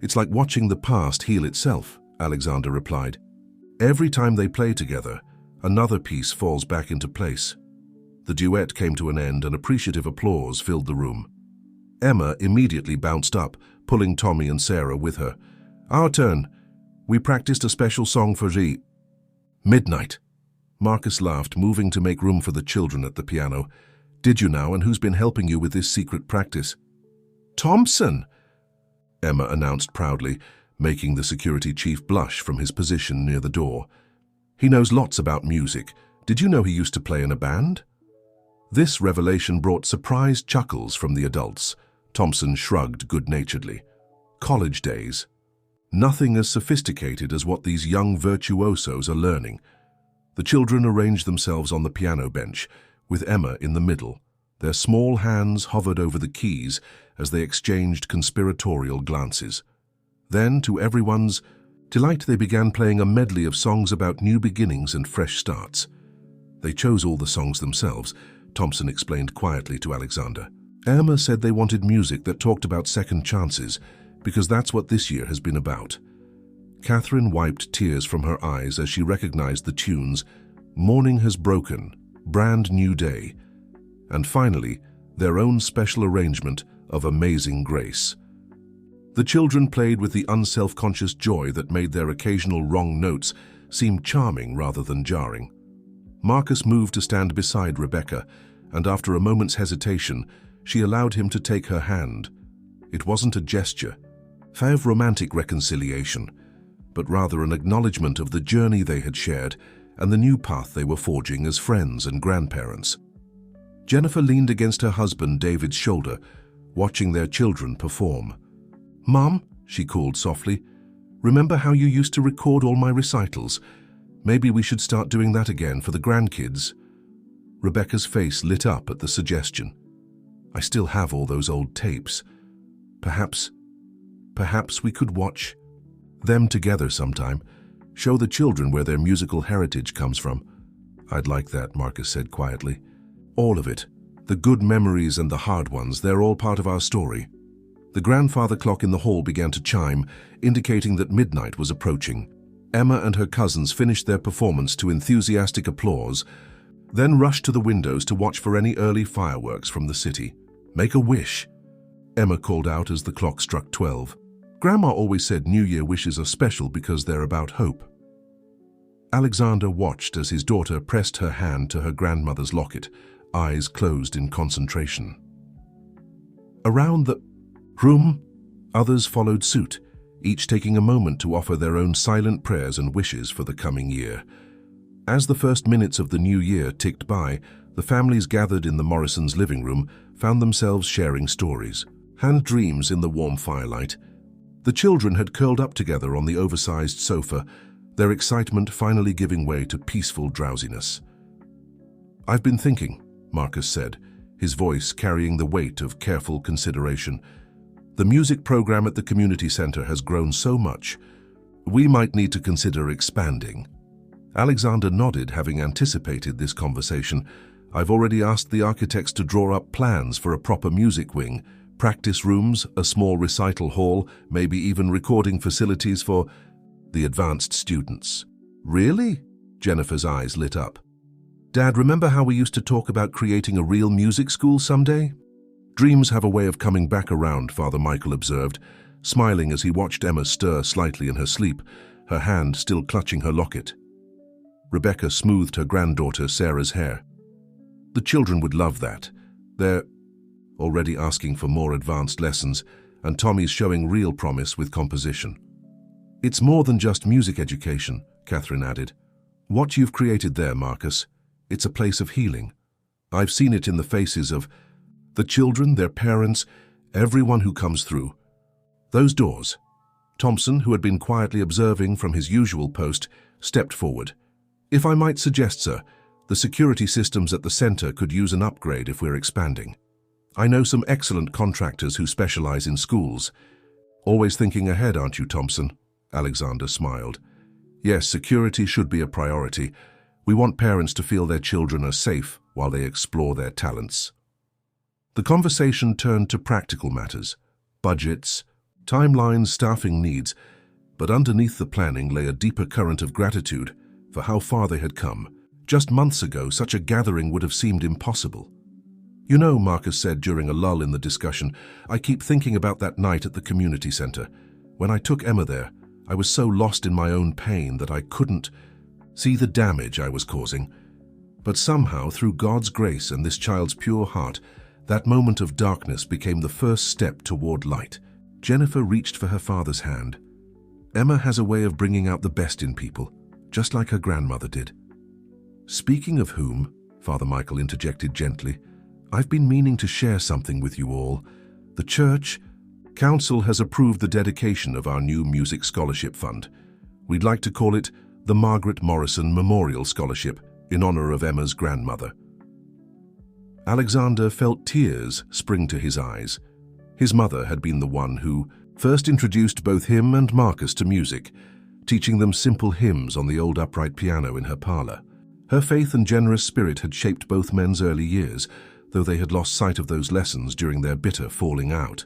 "It's like watching the past heal itself," Alexander replied. "Every time they play together, another piece falls back into place." The duet came to an end and appreciative applause filled the room. Emma immediately bounced up, pulling Tommy and Sarah with her. "Our turn. We practiced a special song for the midnight." Marcus laughed, moving to make room for the children at the piano. "Did you now, and who's been helping you with this secret practice?" "Thompson," Emma announced proudly, making the security chief blush from his position near the door. "He knows lots about music, Did you know he used to play in a band? This revelation brought surprised chuckles from the adults. Thompson shrugged good-naturedly. College days. Nothing as sophisticated as what these young virtuosos are learning. The children arranged themselves on the piano bench, with Emma in the middle. Their small hands hovered over the keys as they exchanged conspiratorial glances. Then, to everyone's delight, they began playing a medley of songs about new beginnings and fresh starts. They chose all the songs themselves, Thompson explained quietly to Alexander. Emma said they wanted music that talked about second chances, because that's what this year has been about. Catherine wiped tears from her eyes as she recognized the tunes Morning Has Broken, Brand New Day, and finally, their own special arrangement of Amazing Grace. The children played with the unself-conscious joy that made their occasional wrong notes seem charming rather than jarring. Marcus moved to stand beside Rebecca, and after a moment's hesitation, she allowed him to take her hand. It wasn't a gesture, of romantic reconciliation, but rather an acknowledgement of the journey they had shared and the new path they were forging as friends and grandparents. Jennifer leaned against her husband David's shoulder, watching their children perform. "Mom," she called softly, "remember how you used to record all my recitals? Maybe we should start doing that again for the grandkids." Rebecca's face lit up at the suggestion. "I still have all those old tapes. Perhaps we could watch them together sometime. Show the children where their musical heritage comes from." "I'd like that," Marcus said quietly. "All of it. The good memories and the hard ones, they're all part of our story." The grandfather clock in the hall began to chime, indicating that midnight was approaching. Emma and her cousins finished their performance to enthusiastic applause, then rushed to the windows to watch for any early fireworks from the city. "Make a wish," Emma called out as the clock struck 12. "Grandma always said New Year wishes are special because they're about hope." Alexander watched as his daughter pressed her hand to her grandmother's locket, eyes closed in concentration. Around the room, others followed suit, each taking a moment to offer their own silent prayers and wishes for the coming year. As the first minutes of the new year ticked by, the families gathered in the Morrisons' living room found themselves sharing stories and dreams in the warm firelight. The children had curled up together on the oversized sofa, their excitement finally giving way to peaceful drowsiness. "I've been thinking," Marcus said, his voice carrying the weight of careful consideration. "The music program at the community center has grown so much. We might need to consider expanding." Alexander nodded, having anticipated this conversation. "I've already asked the architects to draw up plans for a proper music wing, practice rooms, a small recital hall, maybe even recording facilities for the advanced students." "Really?" Jennifer's eyes lit up. "Dad, remember how we used to talk about creating a real music school someday?" "Dreams have a way of coming back around," Father Michael observed, smiling as he watched Emma stir slightly in her sleep, her hand still clutching her locket. Rebecca smoothed her granddaughter Sarah's hair. "The children would love that. They're already asking for more advanced lessons, and Tommy's showing real promise with composition." "It's more than just music education," Catherine added. "What you've created there, Marcus, it's a place of healing. I've seen it in the faces of the children, their parents, everyone who comes through. Those doors." Thompson, who had been quietly observing from his usual post, stepped forward. "If I might suggest, sir, the security systems at the center could use an upgrade if we're expanding. I know some excellent contractors who specialize in schools." "Always thinking ahead, aren't you, Thompson?" Alexander smiled. "Yes, security should be a priority. We want parents to feel their children are safe while they explore their talents." The conversation turned to practical matters, budgets, timelines, staffing needs, but underneath the planning lay a deeper current of gratitude for how far they had come. Just months ago, such a gathering would have seemed impossible. "You know," Marcus said during a lull in the discussion, "I keep thinking about that night at the community center. When I took Emma there, I was so lost in my own pain that I couldn't see the damage I was causing. But somehow, through God's grace and this child's pure heart, that moment of darkness became the first step toward light." Jennifer reached for her father's hand. "Emma has a way of bringing out the best in people, just like her grandmother did." Speaking of whom, Father Michael interjected gently, I've been meaning to share something with you all. The Church Council has approved the dedication of our new Music Scholarship Fund. We'd like to call it the Margaret Morrison Memorial Scholarship in honor of Emma's grandmother. Alexander felt tears spring to his eyes. His mother had been the one who first introduced both him and Marcus to music, teaching them simple hymns on the old upright piano in her parlor. Her faith and generous spirit had shaped both men's early years, though they had lost sight of those lessons during their bitter falling out.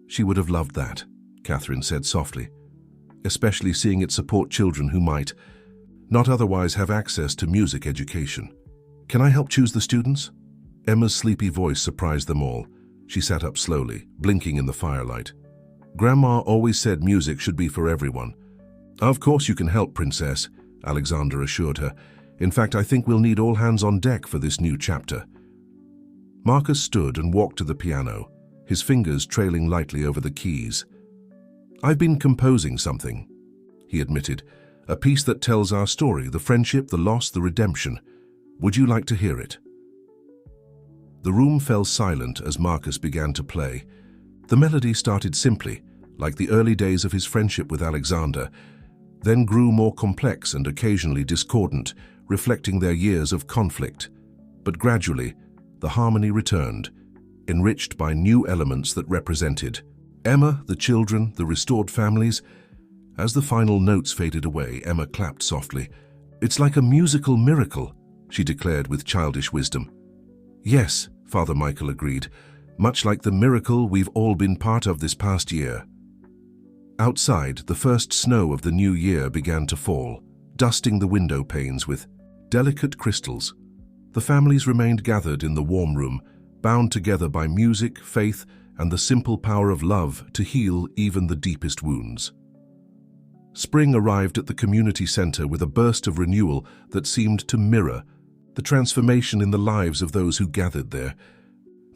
She would have loved that, Catherine said softly, especially seeing it support children who might not otherwise have access to music education. Can I help choose the students? Emma's sleepy voice surprised them all. She sat up slowly, blinking in the firelight. Grandma always said music should be for everyone. Of course you can help, Princess, Alexander assured her. In fact, I think we'll need all hands on deck for this new chapter. Marcus stood and walked to the piano, his fingers trailing lightly over the keys. I've been composing something, he admitted, a piece that tells our story, the friendship, the loss, the redemption. Would you like to hear it? The room fell silent as Marcus began to play. The melody started simply, like the early days of his friendship with Alexander, then grew more complex and occasionally discordant, reflecting their years of conflict. But gradually, the harmony returned, enriched by new elements that represented Emma, the children, the restored families. As the final notes faded away, Emma clapped softly. It's like a musical miracle, she declared with childish wisdom. Yes, Father Michael agreed, much like the miracle we've all been part of this past year. Outside, the first snow of the new year began to fall, dusting the window panes with delicate crystals. The families remained gathered in the warm room, bound together by music, faith, and the simple power of love to heal even the deepest wounds. Spring arrived at the community center with a burst of renewal that seemed to mirror the transformation in the lives of those who gathered there.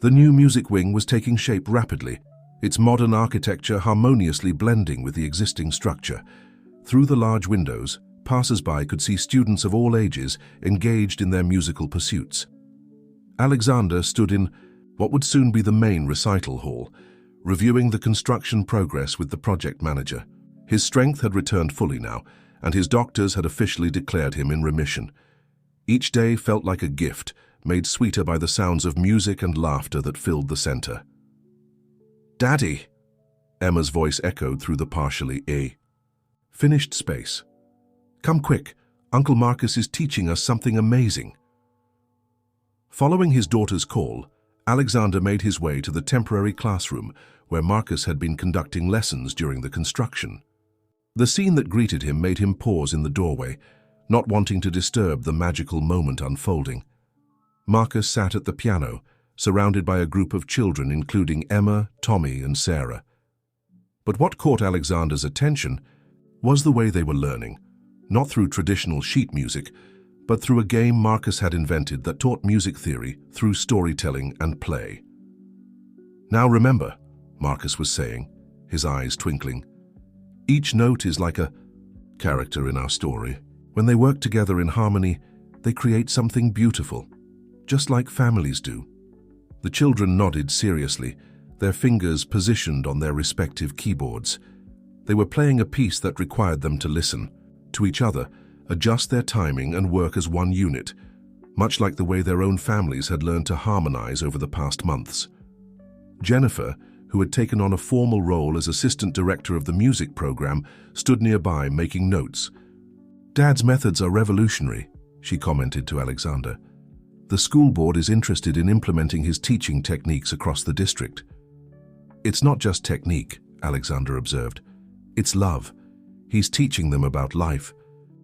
The new music wing was taking shape rapidly, its modern architecture harmoniously blending with the existing structure. Through the large windows, passers-by could see students of all ages engaged in their musical pursuits. Alexander stood in what would soon be the main recital hall, reviewing the construction progress with the project manager. His strength had returned fully now, and his doctors had officially declared him in remission. Each day felt like a gift, made sweeter by the sounds of music and laughter that filled the center. Daddy! Emma's voice echoed through the partially finished space. Come quick, Uncle Marcus is teaching us something amazing. Following his daughter's call, Alexander made his way to the temporary classroom where Marcus had been conducting lessons during the construction. The scene that greeted him made him pause in the doorway, not wanting to disturb the magical moment unfolding. Marcus sat at the piano, surrounded by a group of children including Emma, Tommy, and Sarah. But what caught Alexander's attention was the way they were learning, not through traditional sheet music, but through a game Marcus had invented that taught music theory through storytelling and play. Now remember, Marcus was saying, his eyes twinkling, each note is like a character in our story. When they work together in harmony, they create something beautiful, just like families do. The children nodded seriously, their fingers positioned on their respective keyboards. They were playing a piece that required them to listen to each other, adjust their timing and work as one unit, much like the way their own families had learned to harmonize over the past months. Jennifer, who had taken on a formal role as assistant director of the music program, stood nearby making notes. Dad's methods are revolutionary, she commented to Alexander. The school board is interested in implementing his teaching techniques across the district. It's not just technique, Alexander observed. It's love. He's teaching them about life,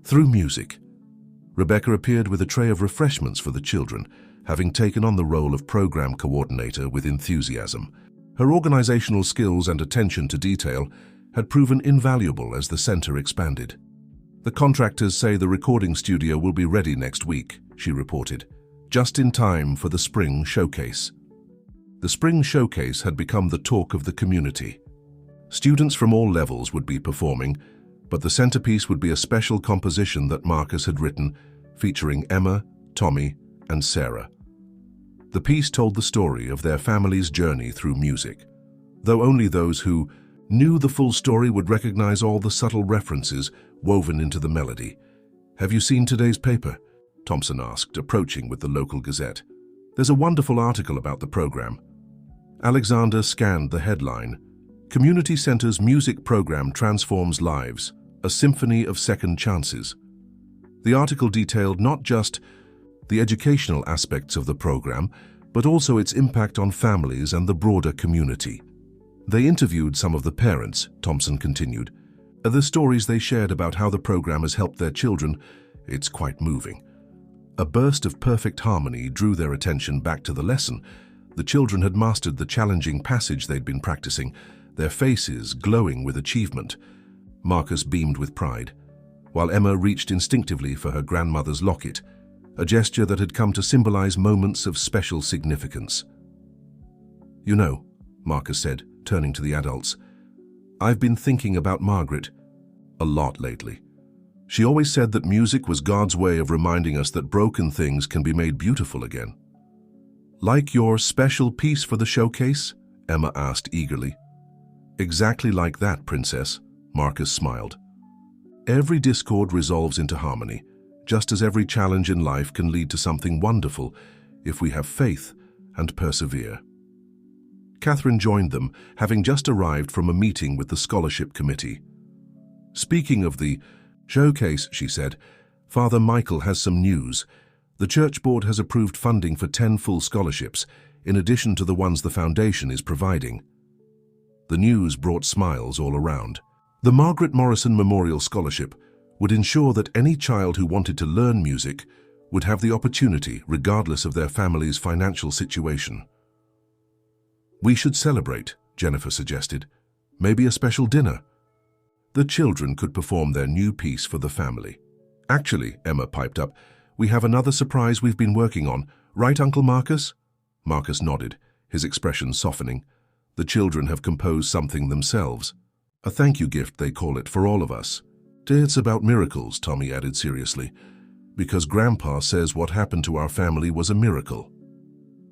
through music. Rebecca appeared with a tray of refreshments for the children, having taken on the role of program coordinator with enthusiasm. Her organizational skills and attention to detail had proven invaluable as the center expanded. The contractors say the recording studio will be ready next week, she reported, just in time for the spring showcase. The spring showcase had become the talk of the community. Students from all levels would be performing, but the centerpiece would be a special composition that Marcus had written, featuring Emma, Tommy, and Sarah. The piece told the story of their family's journey through music, though only those who knew the full story would recognize all the subtle references woven into the melody. "Have you seen today's paper?" Thompson asked, approaching with the local gazette. "There's a wonderful article about the program." Alexander scanned the headline, "Community Center's Music Program Transforms Lives, a Symphony of Second Chances." The article detailed not just the educational aspects of the program, but also its impact on families and the broader community. They interviewed some of the parents, Thompson continued. The stories they shared about how the program has helped their children, it's quite moving. A burst of perfect harmony drew their attention back to the lesson. The children had mastered the challenging passage they'd been practicing, their faces glowing with achievement. Marcus beamed with pride, while Emma reached instinctively for her grandmother's locket, a gesture that had come to symbolize moments of special significance. "You know," Marcus said, turning to the adults, "I've been thinking about Margaret a lot lately. She always said that music was God's way of reminding us that broken things can be made beautiful again." "Like your special piece for the showcase?" Emma asked eagerly. "Exactly like that, Princess," Marcus smiled. "Every discord resolves into harmony, just as every challenge in life can lead to something wonderful if we have faith and persevere." Catherine joined them, having just arrived from a meeting with the scholarship committee. "Speaking of the showcase," she said, "Father Michael has some news. The church board has approved funding for 10 full scholarships, in addition to the ones the foundation is providing." The news brought smiles all around. The Margaret Morrison Memorial Scholarship would ensure that any child who wanted to learn music would have the opportunity, regardless of their family's financial situation. "We should celebrate," Jennifer suggested. "Maybe a special dinner." The children could perform their new piece for the family. "Actually," Emma piped up, "we have another surprise we've been working on. Right, Uncle Marcus?" Marcus nodded, his expression softening. "The children have composed something themselves. A thank you gift, they call it, for all of us." "It's about miracles," Tommy added seriously, "because Grandpa says what happened to our family was a miracle."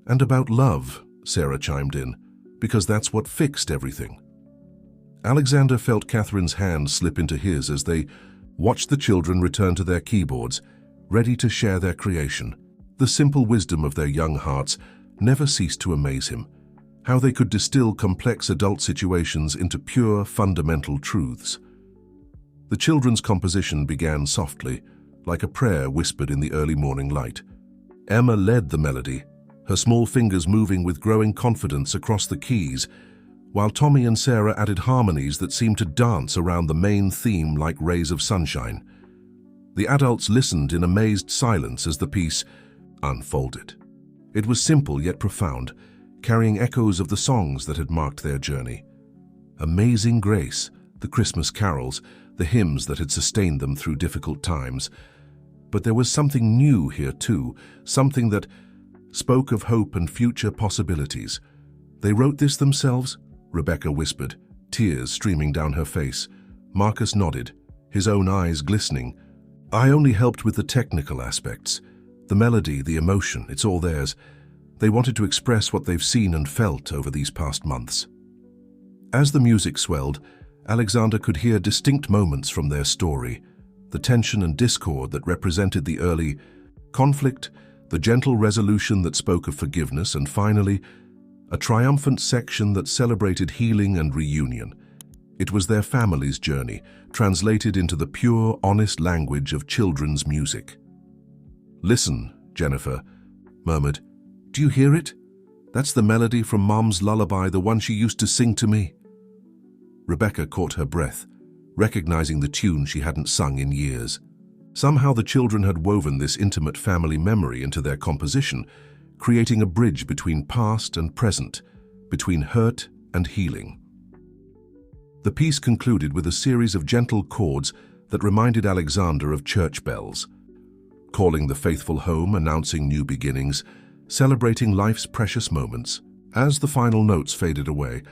"And about love," Sarah chimed in, "because that's what fixed everything." Alexander felt Catherine's hand slip into his as they watched the children return to their keyboards, ready to share their creation. The simple wisdom of their young hearts never ceased to amaze him, how they could distill complex adult situations into pure, fundamental truths. The children's composition began softly, like a prayer whispered in the early morning light. Emma led the melody, her small fingers moving with growing confidence across the keys, while Tommy and Sarah added harmonies that seemed to dance around the main theme like rays of sunshine. The adults listened in amazed silence as the piece unfolded. It was simple yet profound, carrying echoes of the songs that had marked their journey. Amazing Grace, the Christmas carols, the hymns that had sustained them through difficult times. But there was something new here too, something that spoke of hope and future possibilities. "They wrote this themselves?" Rebecca whispered, tears streaming down her face. Marcus nodded, his own eyes glistening. "I only helped with the technical aspects. The melody, the emotion, it's all theirs. They wanted to express what they've seen and felt over these past months." As the music swelled, Alexander could hear distinct moments from their story, the tension and discord that represented the early conflict, the gentle resolution that spoke of forgiveness, and finally, a triumphant section that celebrated healing and reunion. It was their family's journey, translated into the pure, honest language of children's music. "Listen," Jennifer murmured. "Do you hear it? That's the melody from Mom's lullaby, the one she used to sing to me." Rebecca caught her breath, recognizing the tune she hadn't sung in years. Somehow the children had woven this intimate family memory into their composition, creating a bridge between past and present, between hurt and healing. The piece concluded with a series of gentle chords that reminded Alexander of church bells, calling the faithful home, announcing new beginnings, celebrating life's precious moments. As the final notes faded away,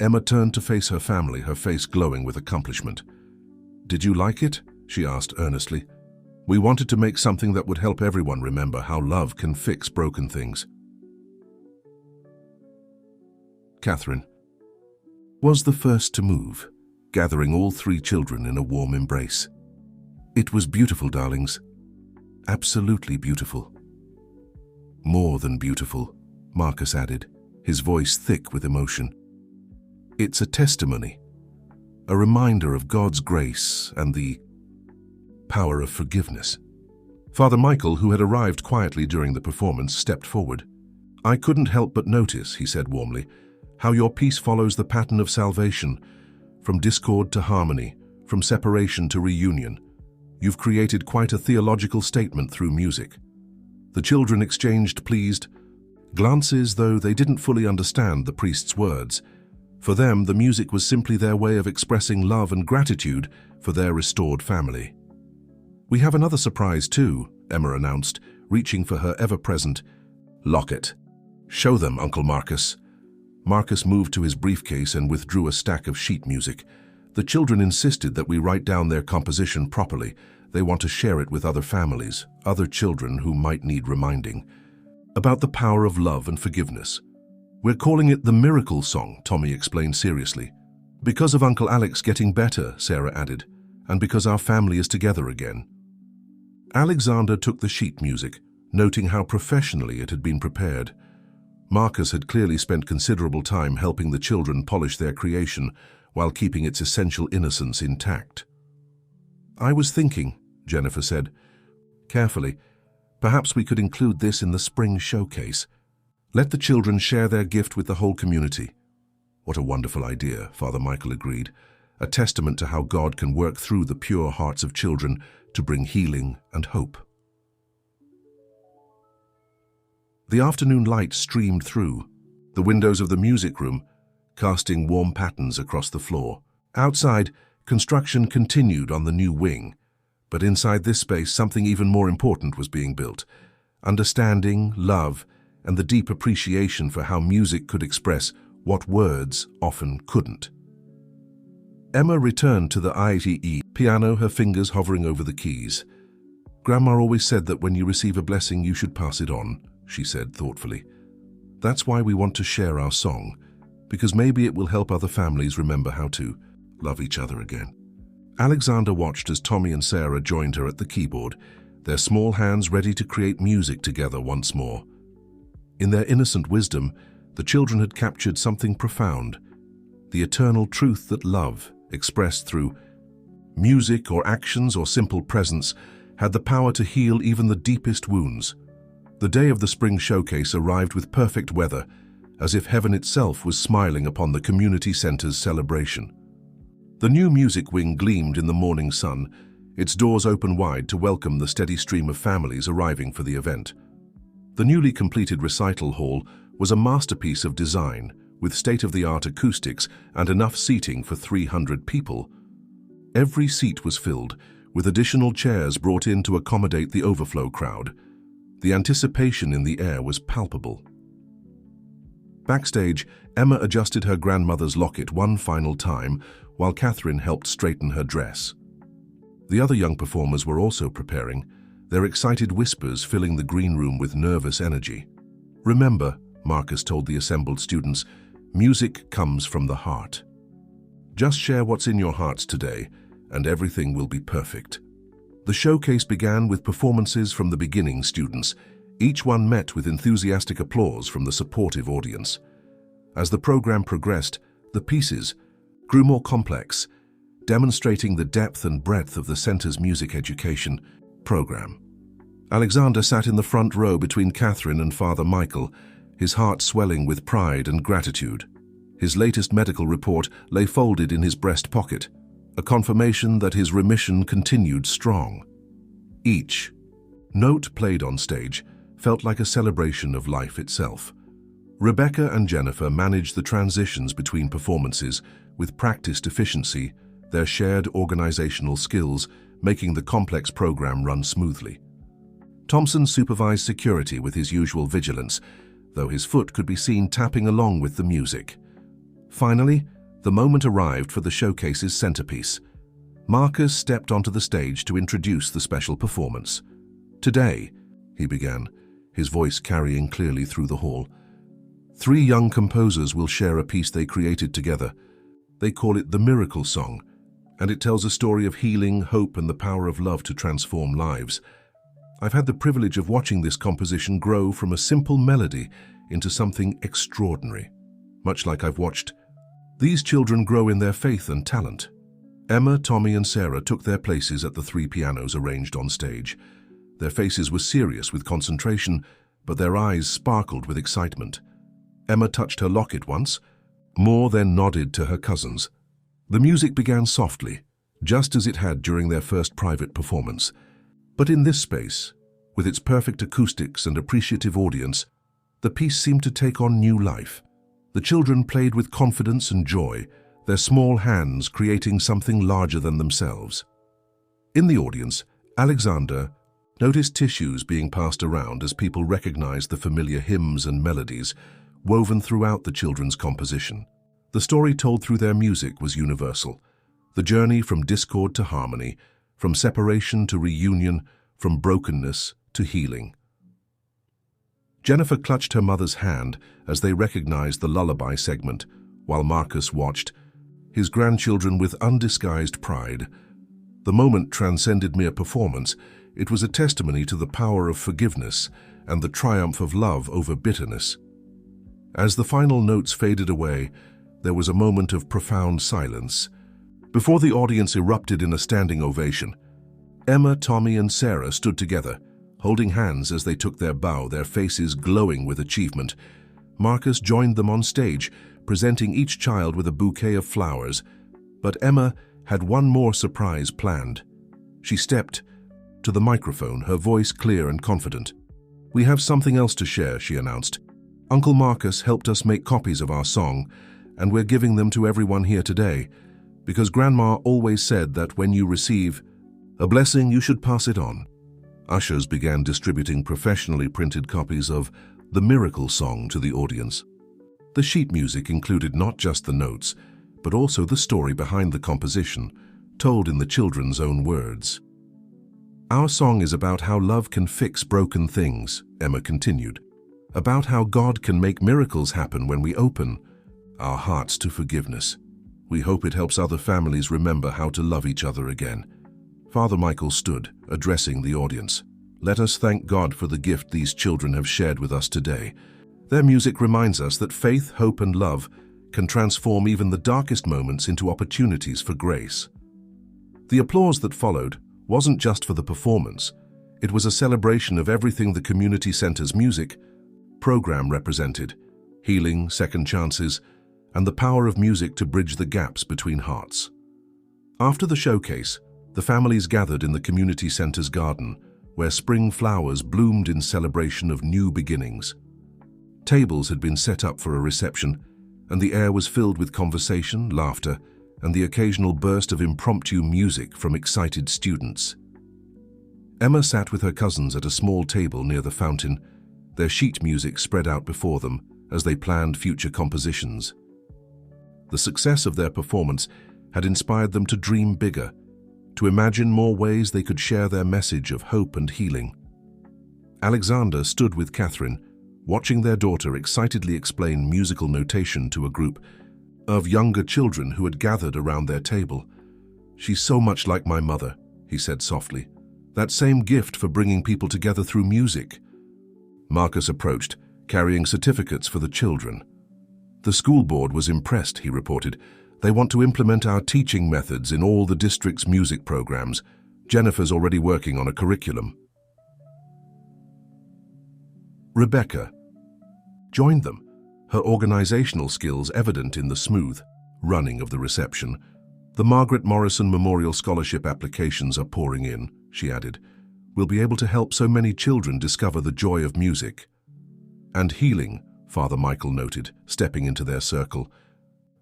Emma turned to face her family, her face glowing with accomplishment. "Did you like it?" she asked earnestly. We wanted to make something that would help everyone remember how love can fix broken things. Catherine was the first to move, gathering all 3 children in a warm embrace. It was beautiful, darlings. Absolutely beautiful. More than beautiful, Marcus added, his voice thick with emotion. It's a testimony, a reminder of God's grace and the power of forgiveness. Father Michael, who had arrived quietly during the performance, stepped forward. I couldn't help but notice, he said warmly, how your piece follows the pattern of salvation, from discord to harmony, from separation to reunion. You've created quite a theological statement through music. The children exchanged pleased glances, though they didn't fully understand the priest's words. For them, the music was simply their way of expressing love and gratitude for their restored family. We have another surprise too, Emma announced, reaching for her ever-present locket. Show them, Uncle Marcus. Marcus moved to his briefcase and withdrew a stack of sheet music. The children insisted that we write down their composition properly. They want to share it with other families, other children who might need reminding about the power of love and forgiveness. We're calling it the Miracle Song, Tommy explained seriously. Because of Uncle Alex getting better, Sarah added, and because our family is together again. Alexander took the sheet music, noting how professionally it had been prepared. Marcus had clearly spent considerable time helping the children polish their creation while keeping its essential innocence intact. I was thinking, Jennifer said, carefully, perhaps we could include this in the spring showcase. Let the children share their gift with the whole community. What a wonderful idea, Father Michael agreed, a testament to how God can work through the pure hearts of children to bring healing and hope. The afternoon light streamed through the windows of the music room, casting warm patterns across the floor. Outside, construction continued on the new wing, but inside this space something even more important was being built. Understanding, love, and the deep appreciation for how music could express what words often couldn't. Emma returned to the ITE piano, her fingers hovering over the keys. Grandma always said that when you receive a blessing, you should pass it on, she said thoughtfully. That's why we want to share our song, because maybe it will help other families remember how to love each other again. Alexander watched as Tommy and Sarah joined her at the keyboard, their small hands ready to create music together once more. In their innocent wisdom, the children had captured something profound, the eternal truth that love, expressed through music or actions or simple presence, had the power to heal even the deepest wounds. The day of the spring showcase arrived with perfect weather, as if heaven itself was smiling upon the community center's celebration. The new music wing gleamed in the morning sun, its doors open wide to welcome the steady stream of families arriving for the event. The newly completed recital hall was a masterpiece of design, with state-of-the-art acoustics and enough seating for 300 people. Every seat was filled, with additional chairs brought in to accommodate the overflow crowd. The anticipation in the air was palpable. Backstage, Emma adjusted her grandmother's locket one final time, while Catherine helped straighten her dress. The other young performers were also preparing, their excited whispers filling the green room with nervous energy. Remember, Marcus told the assembled students, music comes from the heart. Just share what's in your hearts today, and everything will be perfect. The showcase began with performances from the beginning students. Each one met with enthusiastic applause from the supportive audience. As the program progressed, the pieces grew more complex, demonstrating the depth and breadth of the center's music education program. Alexander sat in the front row between Catherine and Father Michael, his heart swelling with pride and gratitude. His latest medical report lay folded in his breast pocket, a confirmation that his remission continued strong. Each note played on stage felt like a celebration of life itself. Rebecca and Jennifer managed the transitions between performances with practiced efficiency, their shared organizational skills making the complex program run smoothly. Thompson supervised security with his usual vigilance, though his foot could be seen tapping along with the music. Finally, the moment arrived for the showcase's centerpiece. Marcus stepped onto the stage to introduce the special performance. "Today," he began, his voice carrying clearly through the hall, "3 young composers will share a piece they created together. They call it the Miracle Song, and it tells a story of healing, hope, and the power of love to transform lives. I've had the privilege of watching this composition grow from a simple melody into something extraordinary, much like I've watched these children grow in their faith and talent." Emma, Tommy, and Sarah took their places at the 3 pianos arranged on stage. Their faces were serious with concentration, but their eyes sparkled with excitement. Emma touched her locket once, more then nodded to her cousins. The music began softly, just as it had during their first private performance. But in this space, with its perfect acoustics and appreciative audience, the piece seemed to take on new life. The children played with confidence and joy, their small hands creating something larger than themselves. In the audience, Alexander noticed tissues being passed around as people recognized the familiar hymns and melodies woven throughout the children's composition. The story told through their music was universal. The journey from discord to harmony, from separation to reunion, from brokenness to healing. Jennifer clutched her mother's hand as they recognized the lullaby segment, while Marcus watched, his grandchildren with undisguised pride. The moment transcended mere performance. It was a testimony to the power of forgiveness and the triumph of love over bitterness. As the final notes faded away, there was a moment of profound silence. Before the audience erupted in a standing ovation, Emma, Tommy, and Sarah stood together, holding hands as they took their bow, their faces glowing with achievement. Marcus joined them on stage, presenting each child with a bouquet of flowers. But Emma had one more surprise planned. She stepped to the microphone, her voice clear and confident. "We have something else to share," she announced. "Uncle Marcus helped us make copies of our song, and we're giving them to everyone here today, because Grandma always said that when you receive a blessing, you should pass it on." Ushers began distributing professionally printed copies of the Miracle Song to the audience. The sheet music included not just the notes, but also the story behind the composition, told in the children's own words. "Our song is about how love can fix broken things," Emma continued, "about how God can make miracles happen when we open our hearts to forgiveness. We hope it helps other families remember how to love each other again." Father Michael stood, addressing the audience. "Let us thank God for the gift these children have shared with us today. Their music reminds us that faith, hope, and love can transform even the darkest moments into opportunities for grace." The applause that followed wasn't just for the performance. It was a celebration of everything the community center's music program represented: healing, second chances, and the power of music to bridge the gaps between hearts. After the showcase, the families gathered in the community center's garden, where spring flowers bloomed in celebration of new beginnings. Tables had been set up for a reception, and the air was filled with conversation, laughter, and the occasional burst of impromptu music from excited students. Emma sat with her cousins at a small table near the fountain, their sheet music spread out before them as they planned future compositions. The success of their performance had inspired them to dream bigger, to imagine more ways they could share their message of hope and healing. Alexander stood with Catherine, watching their daughter excitedly explain musical notation to a group of younger children who had gathered around their table. "She's so much like my mother," he said softly. "That same gift for bringing people together through music." Marcus approached, carrying certificates for the children. "The school board was impressed," he reported. "They want to implement our teaching methods in all the district's music programs. Jennifer's already working on a curriculum." Rebecca joined them, her organizational skills evident in the smooth running of the reception. "The Margaret Morrison Memorial Scholarship applications are pouring in," she added. "We'll be able to help so many children discover the joy of music and healing," Father Michael noted, stepping into their circle.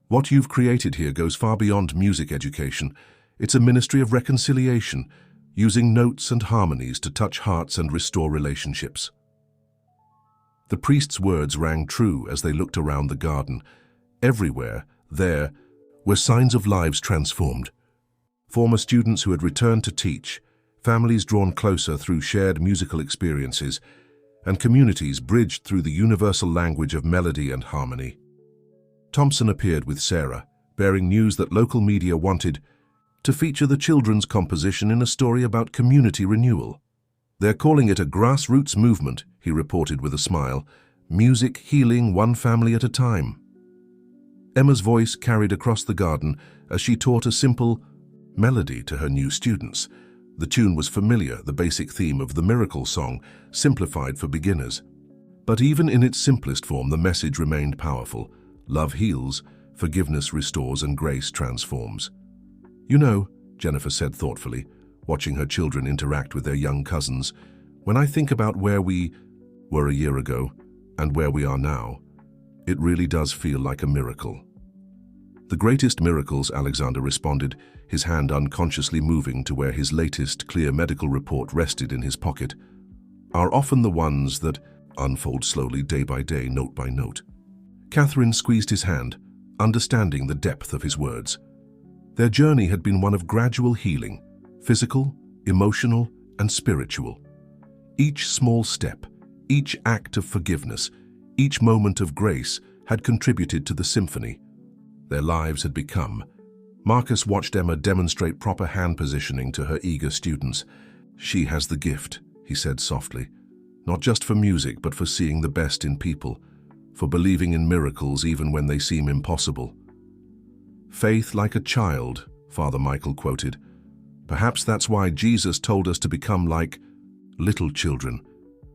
"What you've created here goes far beyond music education. It's a ministry of reconciliation, using notes and harmonies to touch hearts and restore relationships." The priest's words rang true as they looked around the garden. Everywhere, there, were signs of lives transformed. Former students who had returned to teach, families drawn closer through shared musical experiences, and communities bridged through the universal language of melody and harmony. Thompson appeared with Sarah, bearing news that local media wanted to feature the children's composition in a story about community renewal. "They're calling it a grassroots movement," he reported with a smile. "Music healing one family at a time." Emma's voice carried across the garden as she taught a simple melody to her new students. The tune was familiar, the basic theme of the Miracle Song, simplified for beginners. But even in its simplest form, the message remained powerful. Love heals, forgiveness restores, and grace transforms. "You know," Jennifer said thoughtfully, watching her children interact with their young cousins, "when I think about where we were a year ago and where we are now, it really does feel like a miracle." "The greatest miracles," Alexander responded, his hand unconsciously moving to where his latest clear medical report rested in his pocket, "are often the ones that unfold slowly, day by day, note by note." Catherine squeezed his hand, understanding the depth of his words. Their journey had been one of gradual healing, physical, emotional, and spiritual. Each small step, each act of forgiveness, each moment of grace had contributed to the symphony. Their lives had become. Marcus watched Emma demonstrate proper hand positioning to her eager students. "She has the gift," he said softly, "not just for music, but for seeing the best in people, for believing in miracles even when they seem impossible." "Faith like a child," Father Michael quoted. "Perhaps that's why Jesus told us to become like little children.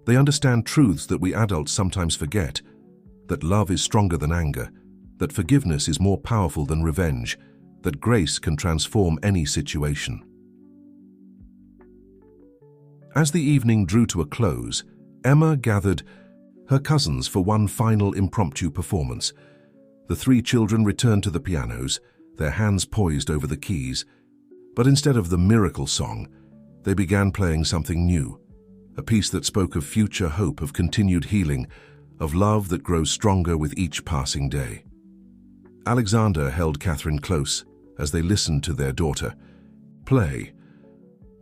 They understand truths that we adults sometimes forget, that love is stronger than anger, that forgiveness is more powerful than revenge, that grace can transform any situation." As the evening drew to a close, Emma gathered her cousins for one final impromptu performance. The three children returned to the pianos, their hands poised over the keys. But instead of the Miracle Song, they began playing something new, a piece that spoke of future hope, of continued healing, of love that grows stronger with each passing day. Alexander held Catherine close as they listened to their daughter play.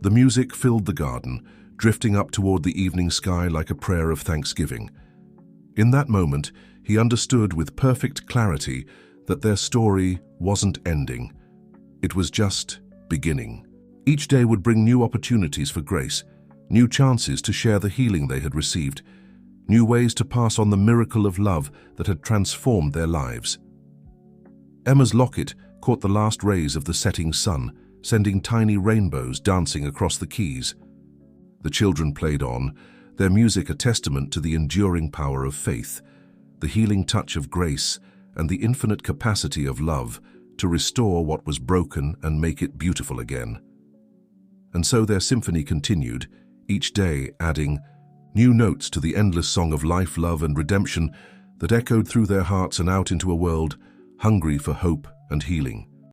The music filled the garden, drifting up toward the evening sky like a prayer of thanksgiving. In that moment, he understood with perfect clarity that their story wasn't ending. It was just beginning. Each day would bring new opportunities for grace, new chances to share the healing they had received, new ways to pass on the miracle of love that had transformed their lives. Emma's locket caught the last rays of the setting sun, sending tiny rainbows dancing across the keys. The children played on, their music a testament to the enduring power of faith, the healing touch of grace, and the infinite capacity of love to restore what was broken and make it beautiful again. And so their symphony continued, each day adding new notes to the endless song of life, love, and redemption that echoed through their hearts and out into a world hungry for hope and healing.